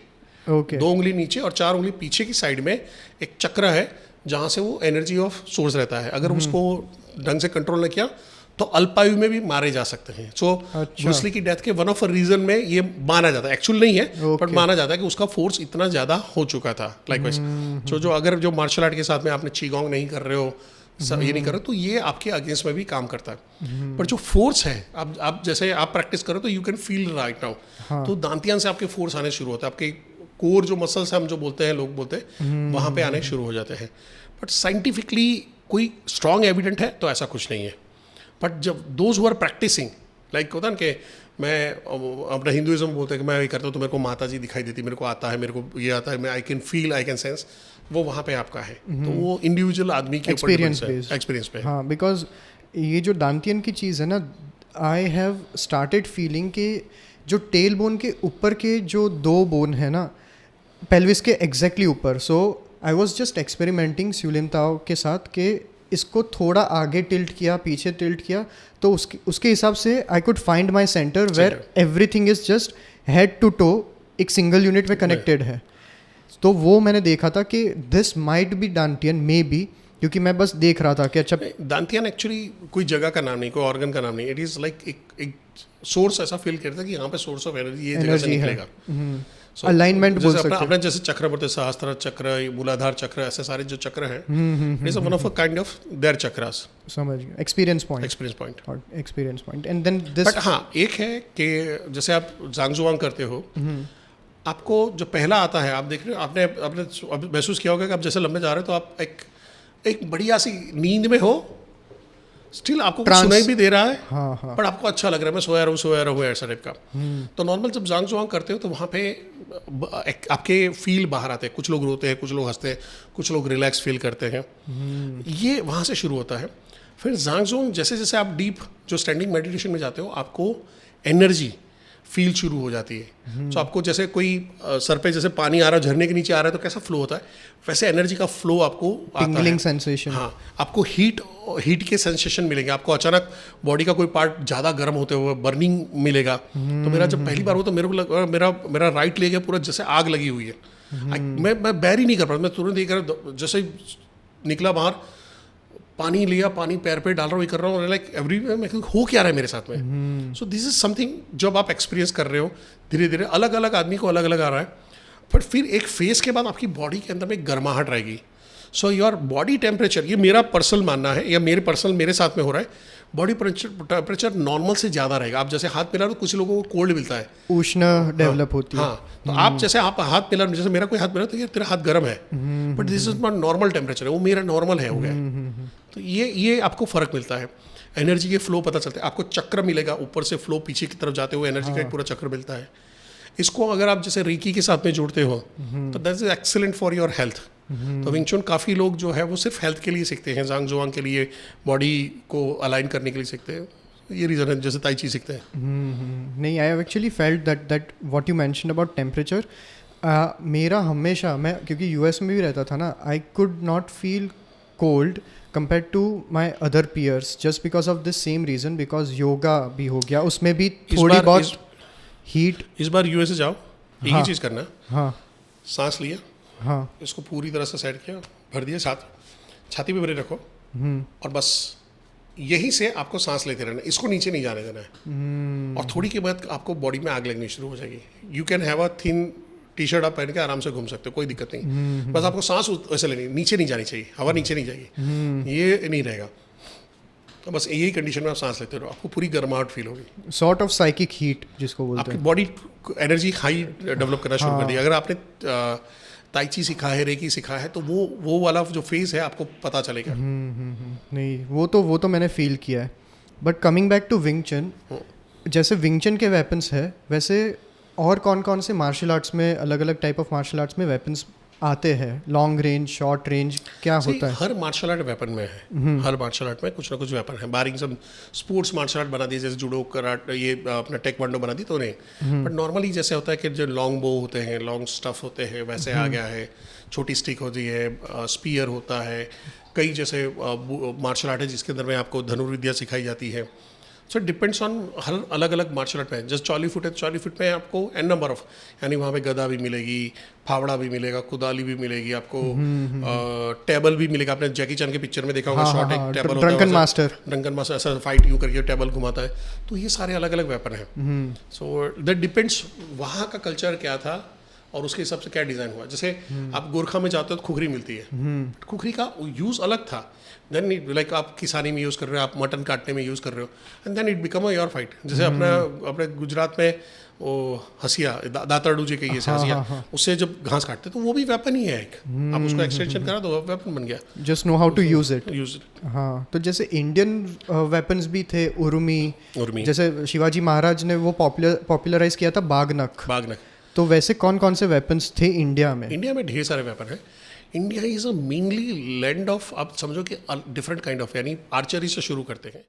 2 उंगली नीचे और 4 उंगली पीछे की साइड में एक चक्र है, जहां से वो एनर्जी ऑफ सोर्स रहता है। अगर उसको ढंग से कंट्रोल न किया तो अल्पायु में भी मारे जा सकते हैं। सो ब्रूस ली की डेथ के वन ऑफ रीजन में ये माना जाता है, एक्चुअल नहीं है, बट माना जाता है कि उसका फोर्स इतना ज्यादा हो चुका था। लाइकवाइज जो अगर जो मार्शल आर्ट के साथ में आपने चीगोंग नहीं कर रहे हो, ये नहीं करो, तो ये आपके अगेंस्ट में भी काम करता है। पर जो फोर्स है, आप जैसे आप प्रैक्टिस करो तो you can feel right now, तो दांतियान से आपके फोर्स आने शुरू होता है, आपके कोर जो मसल्स हम जो बोलते हैं, लोग बोलते हैं, वहाँ पे आने शुरू हो जाते हैं। बट साइंटिफिकली कोई स्ट्रॉन्ग एविडेंट है तो ऐसा कुछ नहीं है। बट जब those who are practicing, like होता है ना कि मैं अपना हिंदुइज्म बोलते हैं कि मैं ये करता हूँ तो मेरे को माता जी दिखाई देती, मेरे को आता है, मेरे को ये आता है, मैं I can feel, I can sense, वो वहाँ पे आपका है। तो वो इंडिविजुअल आदमी के एक्सपीरियंस पे। हाँ, बिकॉज ये जो दांतियन की चीज़ है ना, आई हैव स्टार्टेड फीलिंग कि जो टेल बोन के ऊपर के जो 2 बोन है ना, पेल्विस के एग्जैक्टली ऊपर, सो आई वॉज जस्ट एक्सपेरिमेंटिंग सुलिम ताओ के साथ कि इसको थोड़ा आगे टिल्ट किया, पीछे टिल्ट किया, तो उसके हिसाब से I could find my centre where everything is just head to toe एक सिंगल यूनिट में कनेक्टेड है। तो वो मैंने देखा था कि this might be dantian, maybe, क्योंकि मैं बस देख रहा था कि अच्छा, दांतियन एक्चुअली कोई जगह का नाम नहीं, कोई ऑर्गन का नाम नहीं, इट इज़ लाइक एक सोर्स ऐसा फील करता है कि यहाँ पे सोर्स ऑफ एनर्जी ये जगह से निकलेगा। अलाइनमेंट बोल सकते हैं। अपने जैसे चक्र बोलते हैं, सहस्त्र चक्र, मूलाधार चक्र, ऐसे सारे जो चक्र हैं, it's one of a kind of their chakras. समझ गया, experience point. And then this, but हाँ, एक है कि जैसे आप ज़ांग जुआंग करते हो, आपको जो पहला आता है, आप देख रहे हो, आपने आपने अब महसूस किया होगा कि आप जैसे लंबे जा रहे हो तो आप एक बढ़िया सी नींद में हो, स्टिल आपको कुछ सुनाई भी दे रहा है, हाँ पर आपको अच्छा लग रहा है, मैं सोया रहूँ ऐसा टाइप का। तो नॉर्मल जब जांग जुआंग करते हो तो वहाँ पे आपके फील बाहर आते हैं, कुछ लोग रोते हैं, कुछ लोग हंसते हैं, कुछ लोग रिलैक्स फील करते हैं। ये वहाँ से शुरू होता है। फिर जांग जुआंग जैसे जैसे आप डीप जो स्टैंडिंग मेडिटेशन में जाते हो, आपको एनर्जी फील शुरू हो जाती है। तो आपको जैसे कोई सर पे जैसे पानी आ रहा है, झरने के नीचे आ रहा है, तो कैसा फ्लो होता है, वैसे एनर्जी का फ्लो आपको आता है। Tingling sensation. हाँ, आपको हीट के सेंसेशन मिलेंगे, आपको अचानक बॉडी का कोई पार्ट ज़्यादा गर्म होते हुए बर्निंग मिलेगा। तो मेरा जब पहली बार हुआ तो मेरे को लगा मेरा राइट लेग है पूरा जैसे आग लगी हुई है। मैं बैर ही नहीं कर पाता, मैं तुरंत ये कर, जैसे ही निकला बाहर, पानी लिया, पानी पैर पे डाल रहा हूँ, ये कर रहा हूँ, लाइक एवरी मैं हो क्या रहा है मेरे साथ में। सो दिस इज समथिंग जब आप एक्सपीरियंस कर रहे हो, धीरे धीरे अलग अलग आदमी को अलग अलग आ रहा है। बट फिर एक फेज के बाद आपकी बॉडी के अंदर में गर्माहट रहेगी। सो योर बॉडी टेम्परेचर, ये मेरा पर्सनल मानना है या मेरे साथ में हो रहा है, बॉडी टेम्परेचर नॉर्मल से ज़्यादा रहेगा। आप जैसे हाथ मिला तो कुछ लोगों को कोल्ड मिलता है, उष्ण डेवलप होती है। हाँ, तो आप जैसे आप हाथ मिला, जैसे मेरा कोई हाथ मिला तो यार तेरा हाथ गर्म है, but this is not normal temperature है, वो मेरा नॉर्मल है हो गया। तो ये आपको फ़र्क मिलता है, एनर्जी के फ्लो पता चलता है, आपको चक्र मिलेगा, ऊपर से फ्लो पीछे की तरफ जाते हुए एनर्जी का एक पूरा चक्र मिलता है। इसको अगर आप जैसे रीकी के साथ में जोड़ते हो तो that is excellent for your health. तो विंग चुन काफ़ी लोग जो है वो सिर्फ हेल्थ के लिए सीखते हैं, जांग जुआंग के लिए, बॉडी को अलाइन करने के लिए सीखते हैं। ये रीज़न है जैसे ताई ची सीखते हैं। नहीं, I have actually felt that what you mention about temperature. मेरा हमेशा, मैं क्योंकि यूएस में भी रहता था ना, I could not feel cold compared to my other peers just because of this same reason, because yoga भी हो गया, उसमें भी थोड़ी बहुत हीट। इस बार यूएसए जाओ, एक ही चीज़ करना है, हाँ सांस लिया, हाँ, इसको पूरी तरह से सेट किया, भर दिया, छाती पे भरे रखो, और बस यहीं से आपको सांस लेते रहना, इसको नीचे नहीं जाने देना है। और थोड़ी के बाद आपको बॉडी में आग लगनी शुरू हो जाएगी। You can have a thin T shirt आप पहन के आराम से घूम सकते हो, कोई दिक्कत नहीं। बस आपको सांस वैसे लेनी, नीचे नहीं जानी चाहिए, हवा नीचे नहीं जाएगी, ये नहीं रहेगा। तो बस यही कंडीशन में आप सांस लेते रहो, आपको पूरी गर्माहट फील होगी। सॉर्ट ऑफ साइकिक हीट जिसको बोलते आपकी हैं। बॉडी एनर्जी हाई डेवलप करना शुरू कर दी। अगर आपने ताई ची सीखा है, रेकी सीखा है, तो वो वाला जो फेज है आपको पता चलेगा। नहीं, वो तो मैंने फील किया है। But coming back to Wing Chun, जैसे विंग चन के वेपन्स है, वैसे और कौन कौन से मार्शल आर्ट्स में, अलग अलग टाइप ऑफ मार्शल आर्ट्स में वेपन्स आते हैं? लॉन्ग रेंज, शॉर्ट रेंज, क्या होता है? हर मार्शल आर्ट वेपन में है, हर मार्शल आर्ट में कुछ ना कुछ वेपन है। बारिंग सब स्पोर्ट्स मार्शल आर्ट बना दिए, जैसे जूडो, कराटे, ये अपना टेक्वांडो बना दी, तो नहीं। बट नॉर्मली जैसे होता है कि जो लॉन्ग बो होते हैं, लॉन्ग स्टफ होते हैं, वैसे आ गया है। छोटी स्टिक होती है, स्पीयर होता है, कई जैसे मार्शल आर्ट है जिसके अंदर में आपको धनुर्विद्या सिखाई जाती है। सो डिपेंड्स ऑन हर अलग अलग मार्शल आर्ट में। जैसे चौली फुट है, चौली फुट में आपको एन नंबर ऑफ, यानी वहाँ पे गदा भी मिलेगी, फावड़ा भी मिलेगा, कुदाली भी मिलेगी, आपको टेबल भी मिलेगा। आपने जैकी चैन के पिक्चर में देखा होगा, शॉर्ट एक टेबल होता है, ड्रंकन मास्टर ऐसा फाइट यूँ करके टेबल घुमाता है। तो ये सारे अलग अलग वेपन हैं। सो दैट डिपेंड्स वहाँ का कल्चर क्या था और उसके हिसाब से क्या डिज़ाइन हुआ। जैसे आप गोरखा में जाते हो तो खुखरी मिलती है, खुखरी का यूज़ अलग था। देन लाइक आप किसानी में यूज़ कर रहे हो, आप मटन काटने में यूज़ कर रहे हो, and then it become a your fight. जैसे अपने गुजरात में वो हसिया, दाताड़ू जी कहिए से हसिया, उससे जब घास काटते तो वो भी वेपन ही है एक। आप उसको एक्सटेंशन करा तो वेपन बन गया। Just know how to use it. Use हाँ, तो जैसे इंडियन वेपन्स भी थे, उर्मी, जैसे शिवाजी महाराज ने वो पॉपुलराइज किया था बागनक। तो वैसे कौन कौन से वेपन्स थे इंडिया में? इंडिया में ढेर सारे वेपन है। India is a mainly land of, आप समझो कि डिफरेंट काइंड ऑफ, यानी आर्चरी से शुरू करते हैं।